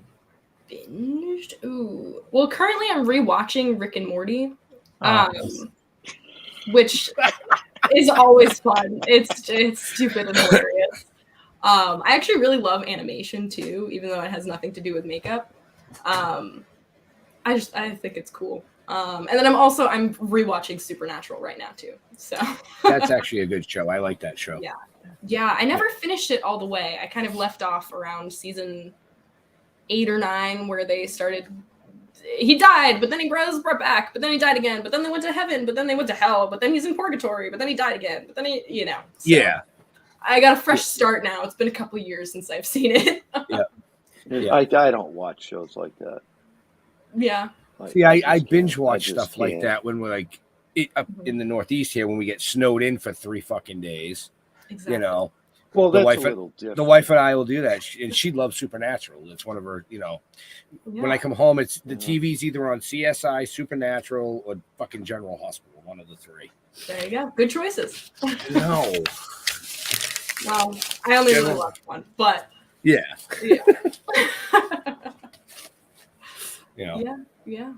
binged? Ooh. Well, currently I'm rewatching Rick and Morty. Which is always fun. It's stupid and hilarious. I actually really love animation too, even though it has nothing to do with makeup. I think it's cool. And then I'm rewatching Supernatural right now too. So that's actually a good show. I like that show. Yeah. I never finished it all the way. I kind of left off around season 8 or 9 where they started. He died, but then he was brought back, but then he died again, but then they went to heaven, but then they went to hell, but then he's in purgatory, but then he died again, but then he, So yeah. I got a fresh start now. It's been a couple years since I've seen it. Yeah. I don't watch shows like that. Yeah. See, I binge watch stuff like that when we're like up in the Northeast here when we get snowed in for 3 fucking days. Exactly. Well, the that's a little different. The wife and I will do that, and she loves Supernatural. It's one of her, When I come home, it's the TV's either on CSI, Supernatural, or fucking General Hospital. One of the 3. There you go. Good choices. No. Well, I only really watch one, but yeah. Yeah.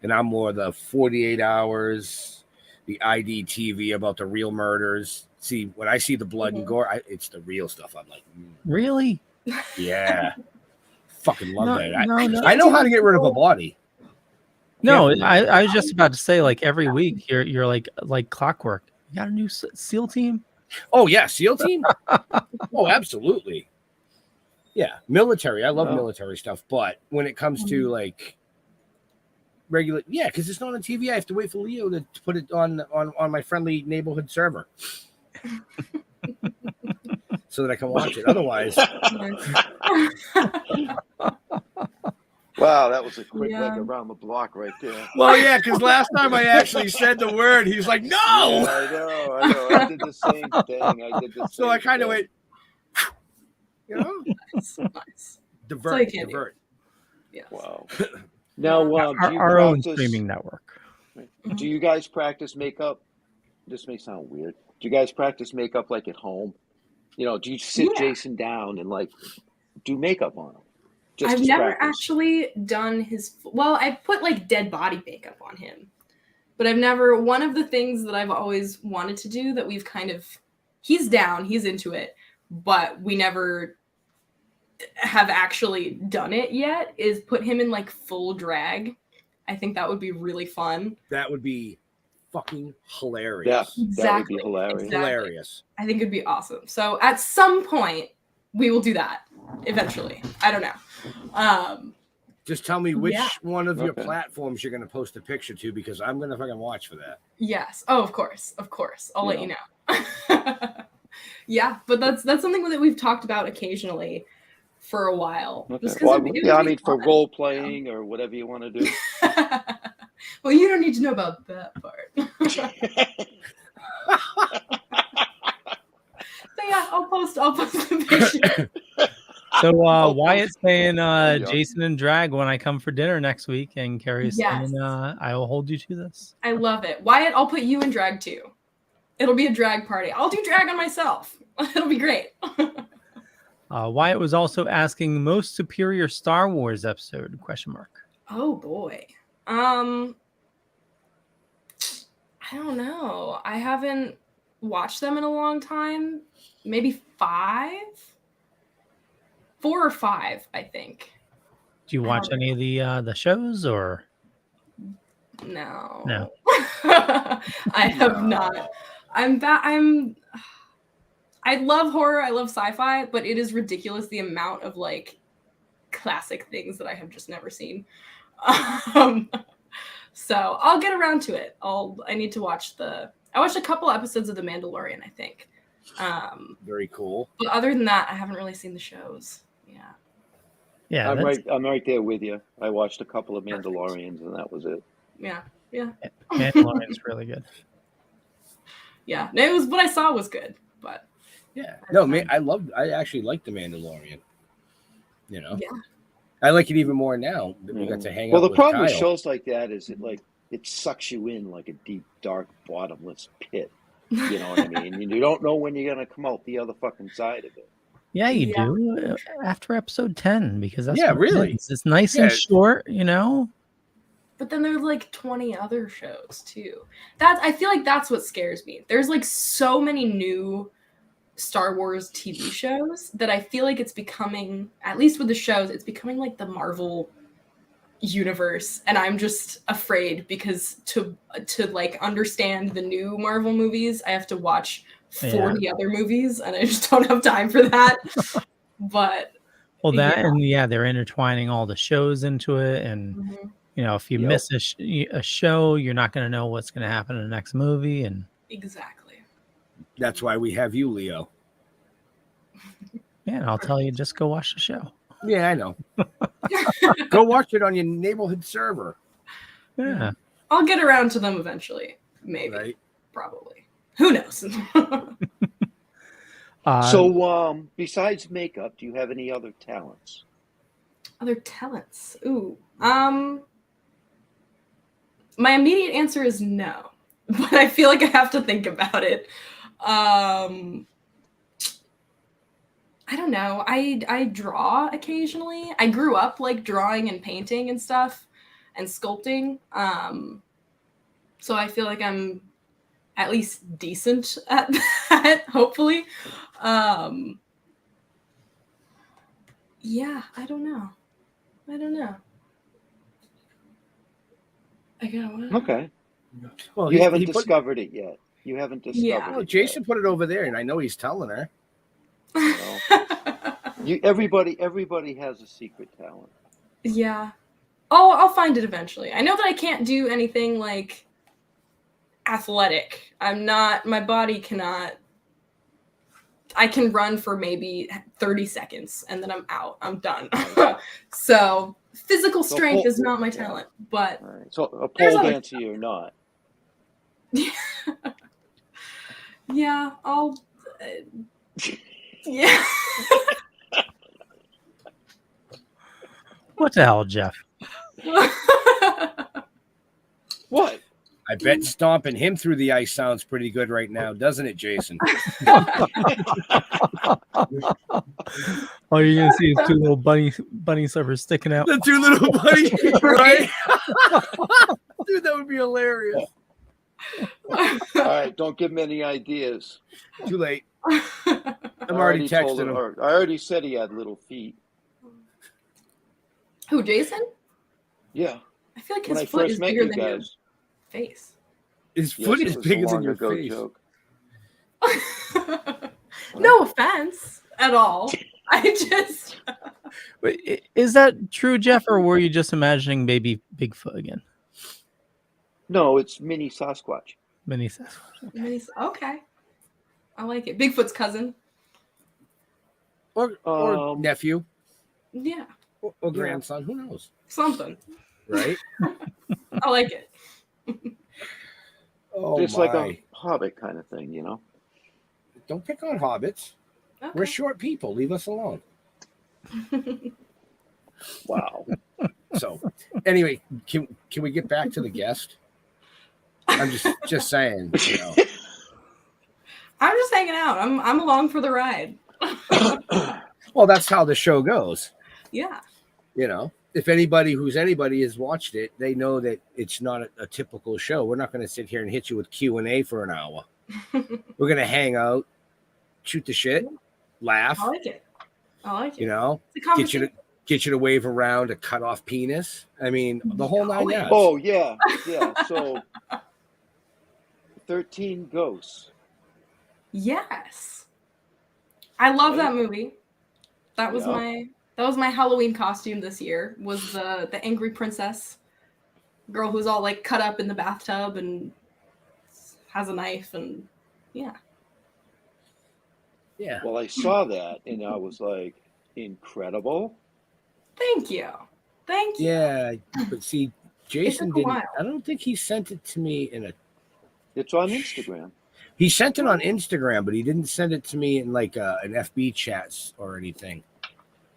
And I'm more the 48 hours, the IDTV about the real murders. See, when I see the blood and gore, it's the real stuff. I'm like, really? Yeah. Fucking love that. I know how to get rid of a body. No, I was just about to say, like every week you're like clockwork. You got a new SEAL team? Oh yeah, SEAL team. Oh, absolutely. Yeah, military. I love military stuff, but when it comes to like regular, because it's not on TV. I have to wait for Leo to put it on my friendly neighborhood server, so that I can watch it. Otherwise, wow, that was a quick leg around the block right there. Well, yeah, because last time I actually said the word, he's like, "No." Yeah, I know. I did the same thing. So I kind of went. Nice. Divert. Yes. Wow. Now, our own streaming network. Do you guys practice makeup? This may sound weird. Do you guys practice makeup like at home? Do you sit Jason down and like do makeup on him? I've never actually done his. Well, I've put like dead body makeup on him, but I've never. One of the things that I've always wanted to do that we've kind of. He's down. He's into it. But we never have actually done it yet is put him in like full drag. I think that would be really fun. That would be fucking hilarious. Yeah, Exactly. that would be hilarious. Exactly. Hilarious. I think it'd be awesome. So at some point, we will do that eventually. I don't know. Just tell me which Yeah. one of your platforms you're going to post a picture to, because I'm going to fucking watch for that. Yes. Oh, of course. Of course. I'll let you know. Yeah, but that's something that we've talked about occasionally for a while. Okay. Just 'cause Well, it would I be mean, for fun. role playing or whatever you want to do. Well, you don't need to know about that part. So yeah, I'll post the picture. So Wyatt's saying Jason and drag when I come for dinner next week, and Carrie's Yes. saying I will hold you to this. I love it. Wyatt, I'll put you in drag too. It'll be a drag party. I'll do drag on myself. It'll be great. Wyatt was also asking most superior Star Wars episode ? Oh boy. I don't know. I haven't watched them in a long time. Maybe 5? 4 or 5, I think. Do you watch any of the shows or? No. No. I have not. I love horror, I love sci-fi, but it is ridiculous the amount of like classic things that I have just never seen. So I'll get around to it. I need to watch I watched a couple episodes of The Mandalorian, I think. Very cool. But other than that, I haven't really seen the shows. Yeah. Yeah. I'm right there with you. I watched a couple of Mandalorians and that was it. Yeah. Yeah. Mandalorian's really good. Yeah. No, it was what I saw was good, but yeah. No, man, I actually like The Mandalorian. You know? Yeah. I like it even more now that we got to hang out Well, the with problem with Kyle. shows like that is it sucks you in like a deep, dark, bottomless pit. You know what I mean? And you don't know when you're gonna come out the other fucking side of it. Yeah, you do after episode 10, because that's Yeah, what it really. is. It's nice and short, you know. But then there's like 20 other shows too. I feel like that's what scares me. There's like so many new Star Wars TV shows that I feel like it's becoming, at least with the shows, it's becoming like the Marvel universe, and I'm just afraid because to like understand the new Marvel movies, I have to watch 40 other movies, and I just don't have time for that. But they're intertwining all the shows into it, and you know, if you miss a show, you're not going to know what's going to happen in the next movie, and exactly. That's why we have you, Leo. Yeah, and I'll tell you, just go watch the show. Yeah, I know. Go watch it on your neighborhood server. Yeah. I'll get around to them eventually. Maybe. Right. Probably. Who knows? So, besides makeup, do you have any other talents? Other talents? Ooh. My immediate answer is no. But I feel like I have to think about it. I don't know. I draw occasionally. I grew up like drawing and painting and stuff and sculpting. So I feel like I'm at least decent at that, hopefully. Yeah, I don't know. I got Okay. Well, you haven't discovered it yet. Well, Jason put it over there, and I know he's telling her. Everybody has a secret talent. Yeah. I'll find it eventually. I know that I can't do anything like athletic. My body cannot. I can run for maybe 30 seconds and then I'm out. I'm done. So physical strength is not my talent, but right. So a pole dancer or not? Yeah, I'll. Yeah. What the hell, Jeff? What? I bet stomping him through the ice sounds pretty good right now, doesn't it, Jason? All you're gonna see is two little bunny slippers sticking out. The two little bunny, right? Dude, that would be hilarious. All right, don't give him any ideas. Too late. I'm already texting him. I already said he had little feet. Who, Jason? Yeah. I feel like When his I foot first is met bigger you than your guys. face. His Yes, foot it is was a bigger than long your ago face. joke. No offense at all. I just. Wait, is that true, Jeff, or were you just imagining baby Bigfoot again? No, it's mini Sasquatch. Mini Sasquatch. Okay. I like it. Bigfoot's cousin. Or nephew. Yeah. Or grandson. Who knows? Something. Right? I like it. Oh, It's my. like a hobbit kind of thing, you know? Don't pick on hobbits. Okay. We're short people. Leave us alone. Wow. So, anyway, can we get back to the guest? I'm just saying, you know. I'm just hanging out. I'm along for the ride. Well, that's how the show goes. Yeah. You know, if anybody has watched it, they know that it's not a typical show. We're not going to sit here and hit you with Q&A for an hour. We're going to hang out, shoot the shit, laugh. I like it. You know, It's a get you to wave around a cut off penis. I mean, the whole 9 yards. Oh, yeah. Yeah. So 13 Ghosts. Yes. I love that movie. That was my Halloween costume this year. Was the angry princess girl who's all like cut up in the bathtub and has a knife and yeah. Yeah. Well, I saw that and I was like, incredible. Thank you. Thank you. Yeah, but see, Jason took a didn't. while. I don't think he sent it to me in a. It's on Instagram. He sent it on Instagram, but he didn't send it to me in like an FB chats or anything.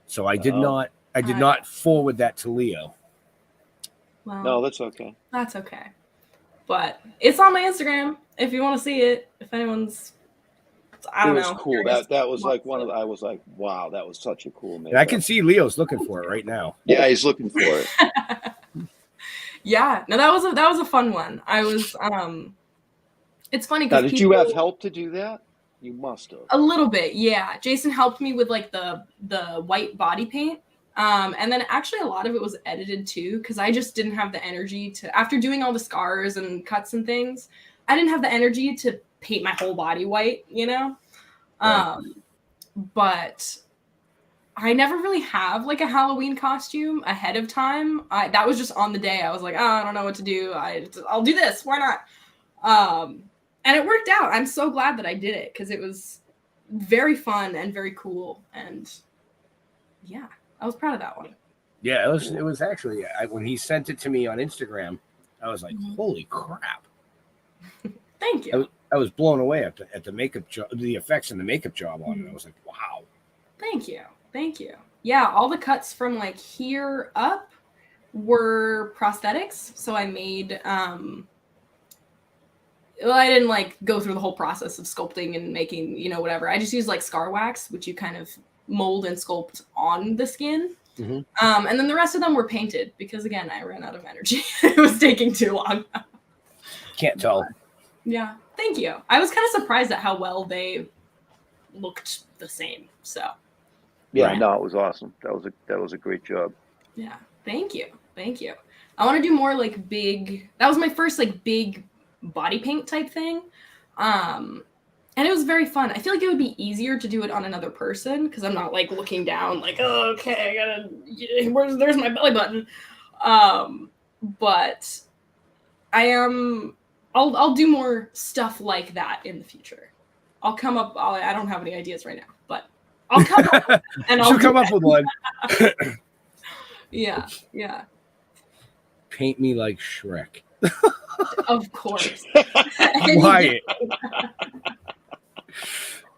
So I did not. I did not forward that to Leo. Well, No, that's okay. that's okay. But it's on my Instagram if you want to see it. If anyone's, I don't It was know. cool. That was like one of the, I was like, wow, that was such a cool makeup. I can see Leo's looking for it right now. Yeah, he's looking for it. Yeah, no, that was a fun one. I was it's funny Now, because did you have help to do that? You must have. a little bit, yeah. Jason helped me with like the white body paint. And then actually a lot of it was edited too, because I just didn't have the energy to, after doing all the scars and cuts and things, I didn't have the energy to paint my whole body white, you know? Right. But I never really have like a Halloween costume ahead of time. That was just on the day. I was like, oh, I don't know what to do. I'll do this. Why not? And it worked out. I'm so glad that I did it because it was very fun and very cool. And yeah, I was proud of that one. Yeah, it was actually when he sent it to me on Instagram, I was like, holy crap. Thank you. I was blown away at the makeup job, the effects and the makeup job on it. I was like, wow. Thank you. Thank you. Yeah, all the cuts from like here up were prosthetics. So I made well, I didn't like go through the whole process of sculpting and making, you know, whatever. I just used like scar wax, which you kind of mold and sculpt on the skin. Mm-hmm. And then the rest of them were painted because again, I ran out of energy. It was taking too long. Can't tell. Yeah. Thank you. I was kind of surprised at how well they looked the same. So Yeah, Right. no, it was awesome. That was a great job. yeah. Thank you. Thank you. I want to do more like big, that was my first like big body paint type thing. And it was very fun. I feel like it would be easier to do it on another person because I'm not like looking down like, oh, okay, there's my belly button. But I'll do more stuff like that in the future. I'll come up, I don't have any ideas right now, but I'll come up and I'll come up with one. Yeah. Paint me like Shrek. Of course. Wyatt.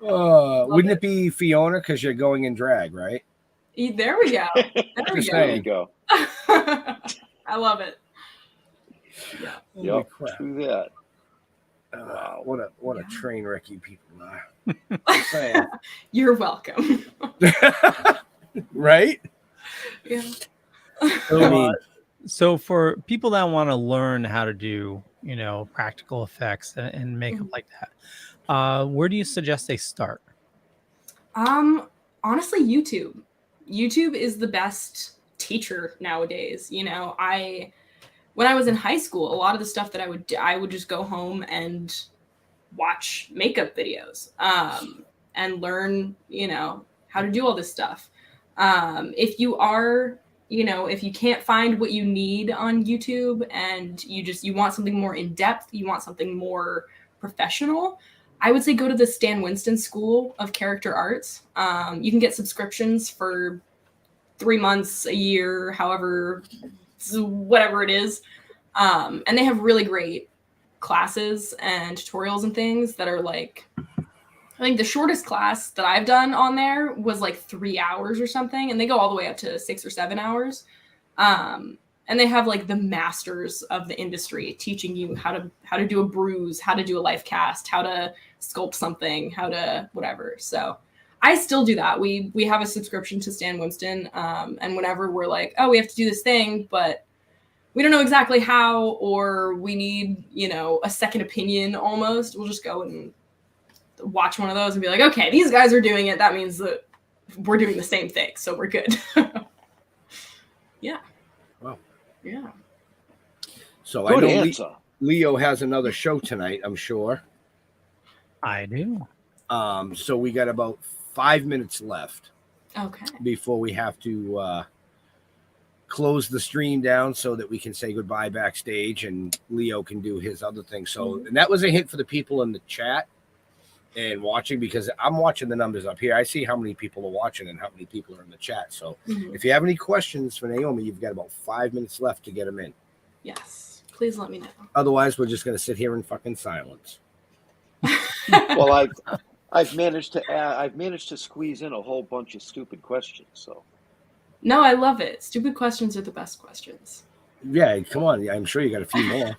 Wouldn't it be Fiona because you're going in drag, right? There we go. There you go. I love it. Yeah. Holy Yep, crap. true that. Wow, what a train wreck you people are. Just saying. You're welcome. Right? Yeah. So for people that want to learn how to do, you know, practical effects and makeup like that, where do you suggest they start? Honestly, YouTube. YouTube is the best teacher nowadays. You know, when I was in high school, a lot of the stuff that I would just go home and watch makeup videos and learn, you know, how to do all this stuff. If you are, you know, if you can't find what you need on YouTube and you want something more in depth, you want something more professional, I would say go to the Stan Winston School of Character Arts. You can get subscriptions for 3 months, a year, however, whatever it is. And they have really great classes and tutorials and things that are like, I think the shortest class that I've done on there was like 3 hours or something, and they go all the way up to 6 or 7 hours. And they have like the masters of the industry teaching you how to do a bruise, how to do a life cast, how to sculpt something, how to whatever. So I still do that. We have a subscription to Stan Winston, and whenever we're like, oh, we have to do this thing, but we don't know exactly how, or we need, you know, a second opinion almost, we'll just go and watch one of those and be like, okay, these guys are doing it. That means that we're doing the same thing. So we're good. Yeah. Wow. Yeah. So Good I know answer. Leo has another show tonight, I'm sure. I do. So we got about 5 minutes left Okay. before we have to close the stream down so that we can say goodbye backstage and Leo can do his other thing. So, and that was a hint for the people in the chat and watching, because I'm watching the numbers up here. I see how many people are watching and how many people are in the chat. So if you have any questions for Naomi, you've got about 5 minutes left to get them in. Yes. Please let me know. Otherwise, we're just going to sit here in fucking silence. Well, I've managed to squeeze in a whole bunch of stupid questions. So No, I love it. Stupid questions are the best questions. Yeah, come on. I'm sure you got a few more.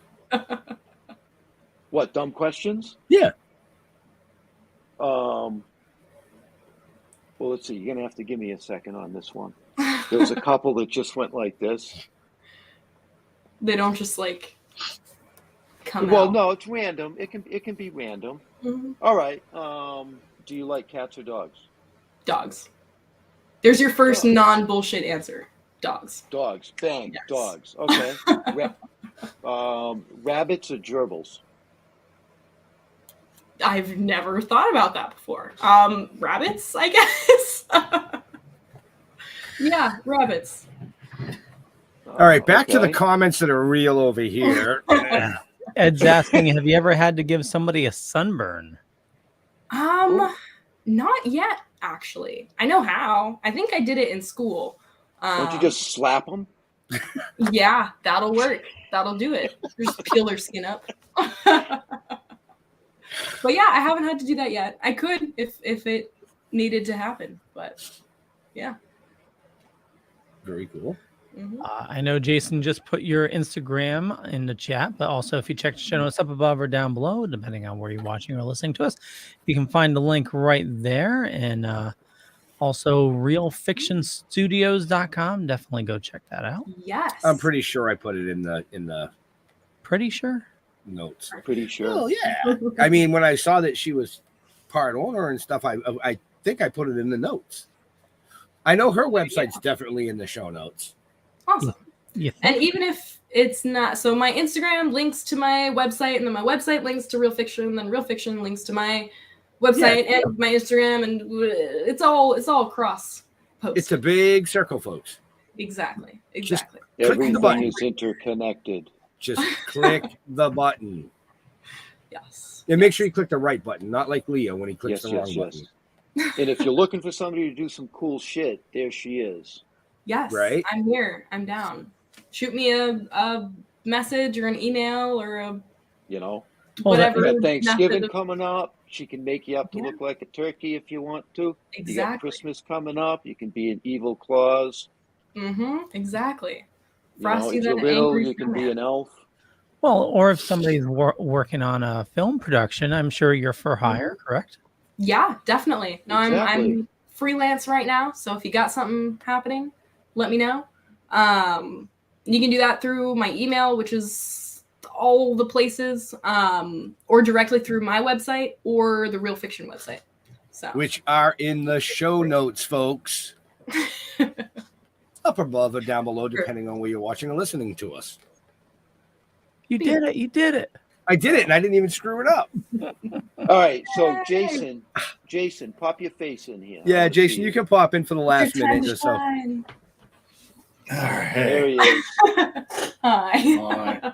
What, dumb questions? Yeah. Well, let's see. You're gonna have to give me a second on this one. There's a couple that just went like this. They don't just like come Well, out. no, it's random. It can be random. Mhm. All right. Do you like cats or dogs? Dogs. There's your first Dogs. non-bullshit answer. Dogs. Dogs. Bang. Yes. Dogs. Okay. Rabbits or gerbils? I've never thought about that before. Rabbits, I guess. Yeah, rabbits. All right, back to the Okay. comments that are real over here. Ed's asking, have you ever had to give somebody a sunburn? Not yet, actually. I know how. I think I did it in school. Don't you just slap them? Yeah, that'll work. That'll do it. Just peel their skin up. But yeah, I haven't had to do that yet. I could if it needed to happen, but yeah. Very cool. I know Jason just put your Instagram in the chat, but also if you check the show notes up above or down below, depending on where you're watching or listening to us, you can find the link right there. And also realfictionstudios.com. Definitely go check that out. Yes. I'm pretty sure I put it in the Pretty sure? notes. Pretty sure. Oh yeah. I mean, when I saw that she was part owner and stuff, I think I put it in the notes. I know her website's definitely in the show notes. Awesome. You think? And even if it's not, so my Instagram links to my website, and then my website links to Real Fiction, and then Real Fiction links to my website and my Instagram, and it's all cross post. It's a big circle, folks. Exactly. Just Exactly. click the Everything button. is interconnected. Just click the button. Yes. And make sure you click the right button, not like Leo when he clicks Yes, the wrong yes, button. yes. And if you're looking for somebody to do some cool shit, there she is. Yes. Right? I'm here. I'm down. Shoot me a message or an email or a You know, whatever. you got Thanksgiving method of- coming up. She can make you up to look like a turkey if you want to. You got Exactly. Christmas coming up. You can be an evil Claus. Exactly. You know, Frosty if the you're little, Angry you can be Snowman. an elf. Well, or if somebody's working on a film production, I'm sure you're for hire, correct? Yeah, definitely. No, Exactly. I'm freelance right now, so if you got something happening, let me know. You can do that through my email, which is all the places, or directly through my website or the Real Fiction website. So Which are in the show notes, folks. up above or down below, depending on where you're watching or listening to us. You did it. You did it. I did it, and I didn't even screw it up. All right, so Jason, pop your face in here. Yeah, Jason, you can pop in for the last minute or so. All right. There he is. Hi.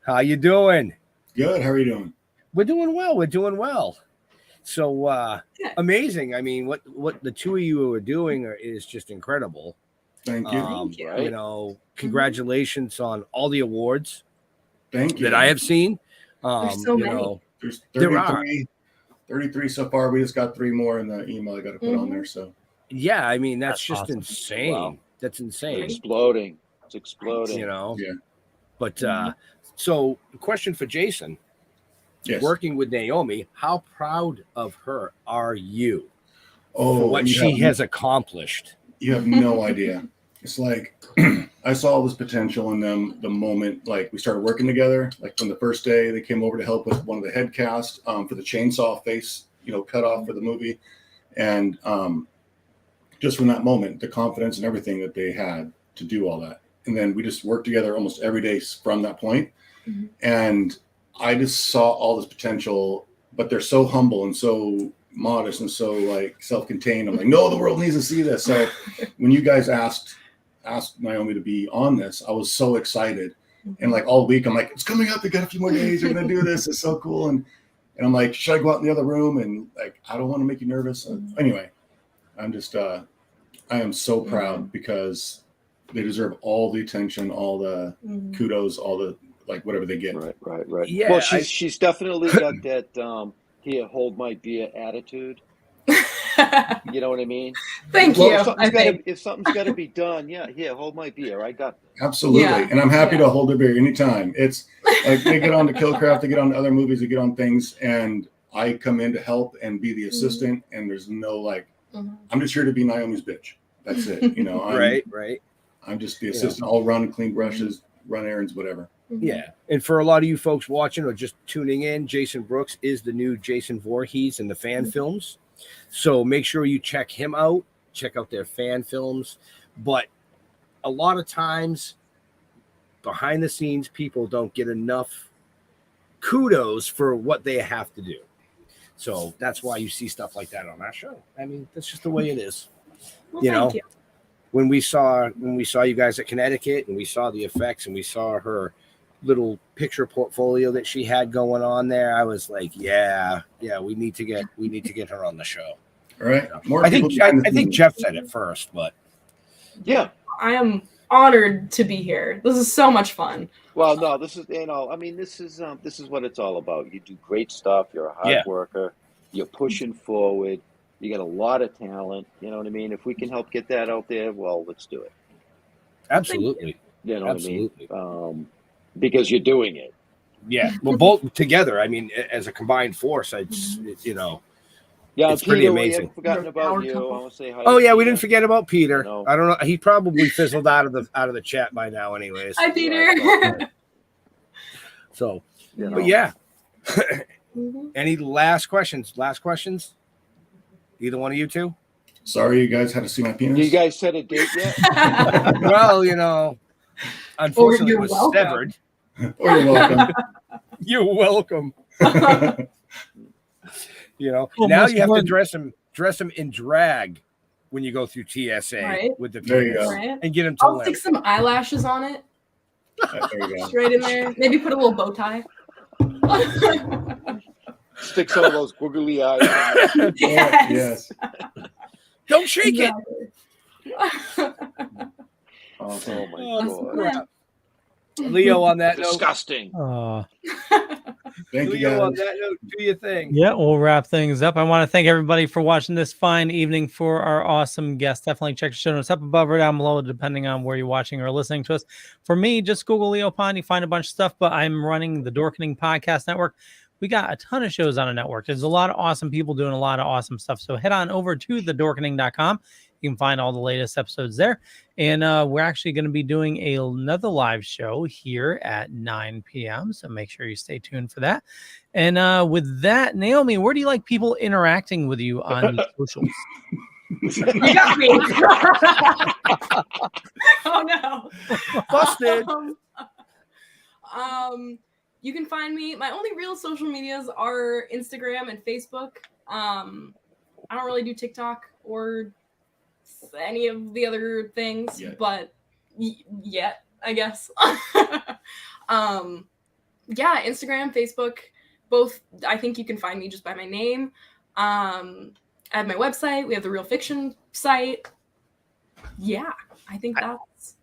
How you doing? Good. How are you doing? We're doing well. We're doing well. So amazing. I mean, what the two of you are doing is just incredible. Thank you. You know, congratulations on all the awards. Thank you. That I have seen. There's so many. Know, there's 33 so far. We just got 3 more in the email I got to put on there. So yeah, I mean that's just awesome. insane. Wow. That's insane. It's exploding. It's exploding. You know. Yeah. But so question for Jason. Yes. Working with Naomi, how proud of her are you for what she has accomplished? You have no idea. It's like I saw all this potential in them the moment like we started working together. Like from the first day they came over to help with one of the head cast for the chainsaw face, cut off for the movie. And just from that moment, the confidence and everything that they had to do all that. And then we just worked together almost every day from that point. Mm-hmm. And I just saw all this potential, but they're so humble and so modest and so like self-contained. I'm like, no, the world needs to see this. So when you guys asked Naomi to be on this, I was so excited. And like all week, I'm like, it's coming up. We got a few more days. We're going to do this. It's so cool. And I'm like, should I go out in the other room? And like, I don't want to make you nervous. Anyway, I'm just, I am so proud because they deserve all the attention, all the kudos, all the, like whatever they get. Right. Yeah, well, she's definitely got that here, hold my beer attitude. You know what I mean? Thank you. If something's got to be done, here, hold my beer. I got this. Absolutely. Yeah. And I'm happy to hold their beer anytime. It's like they get on to Killcraft, they get on to other movies, they get on things, and I come in to help and be the assistant, and there's no like, I'm just here to be Naomi's bitch. That's it. Right. I'm just the assistant. I'll run, clean brushes, run errands, whatever. Yeah. And for a lot of you folks watching or just tuning in, Jason Brooks is the new Jason Voorhees in the fan films. So make sure you check him out, check out their fan films. But a lot of times behind the scenes, people don't get enough kudos for what they have to do. So that's why you see stuff like that on our show. I mean, that's just the way it is. Well, thank you. When we saw you guys at Connecticut and we saw the effects and we saw her little picture portfolio that she had going on there, I was like, yeah, we need to get her on the show. All right. I think Jeff said it first, but yeah, I am honored to be here. This is so much fun. Well, no, this is I mean, this is what it's all about. You do great stuff. You're a hard worker. You're pushing forward. You got a lot of talent. You know what I mean? If we can help get that out there, well, let's do it. Absolutely. You know what I mean? Because you're doing it. Yeah. Well, both together. I mean, as a combined force, it's Yeah, it's Peter, pretty amazing. We haven't forgotten about you. I want to say hi. Oh yeah, to we didn't forget about Peter. No. I don't know. He probably fizzled out of the chat by now, anyways. Hi, Peter. So, but yeah. Any last questions? Either one of you two? Sorry, you guys had to see my penis. You guys set a date yet? Well, unfortunately, it was severed. Or you're welcome. You're welcome. Now you have to dress him in drag when you go through TSA with the penis and get him to I'll stick some eyelashes on it. There you go. Straight in there. Maybe put a little bow tie. Stick some of those googly eyes. Yes. Don't shake it. Oh my God. Leo, on that note. Disgusting. Thank you, Leo, guys. on that note, do your thing. Yeah, we'll wrap things up. I want to thank everybody for watching this fine evening for our awesome guest. Definitely check the show notes up above or down below, depending on where you're watching or listening to us. For me, just Google Leo Pond. You find a bunch of stuff, but I'm running the Dorkening Podcast Network. We got a ton of shows on the network. There's a lot of awesome people doing a lot of awesome stuff. So head on over to thedorkening.com. You can find all the latest episodes there. And we're actually going to be doing another live show here at 9 p.m. So make sure you stay tuned for that. And with that, Naomi, where do you like people interacting with you on the socials? You got me. Oh no. Busted. You can find me. My only real social medias are Instagram and Facebook. I don't really do TikTok or any of the other things, but yet, I guess. Yeah, Instagram, Facebook, both. I think you can find me just by my name. I have my website. We have the Real Fiction site. Yeah, I think that's.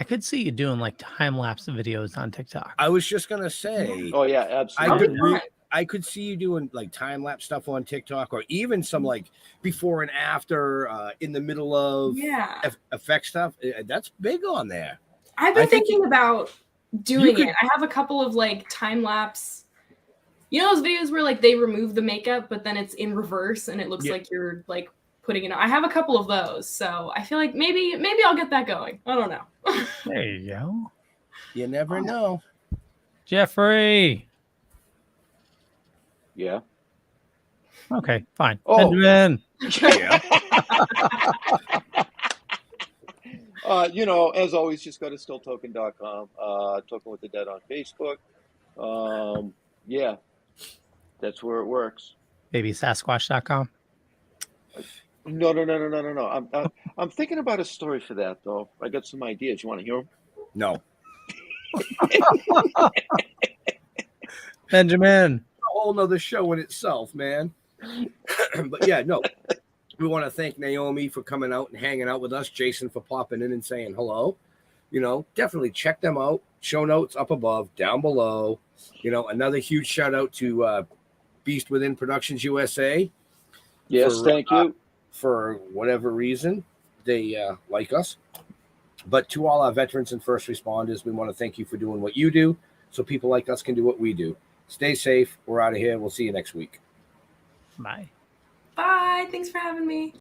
I could see you doing like time-lapse videos on TikTok. I was just gonna say. Oh yeah, absolutely. I could see you doing like time-lapse stuff on TikTok, or even some like before and after, in the middle of effect stuff. That's big on there. I've been thinking about doing it. I have a couple of like time-lapse. You know those videos where like they remove the makeup, but then it's in reverse and it looks like you're like putting it on. I have a couple of those, so I feel like maybe I'll get that going. I don't know. There you go. You never know. Jeffrey. Yeah. Okay, fine. Oh. Benjamin. You know, as always, just go to stilltoking.com. Token with the Dead on Facebook. Yeah, that's where it works. BabySasquatch.com. No. I'm thinking about a story for that though. I got some ideas. You want to hear them? No. Benjamin. A whole nother show in itself, man. But yeah, no. We want to thank Naomi for coming out and hanging out with us, Jason for popping in and saying hello. You know, definitely check them out. Show notes up above, down below. You know, another huge shout out to Beast Within Productions USA. Yes, thank you. For whatever reason, they like us. But to all our veterans and first responders, we want to thank you for doing what you do so people like us can do what we do. Stay safe. We're out of here. We'll see you next week. Bye. Bye. Thanks for having me.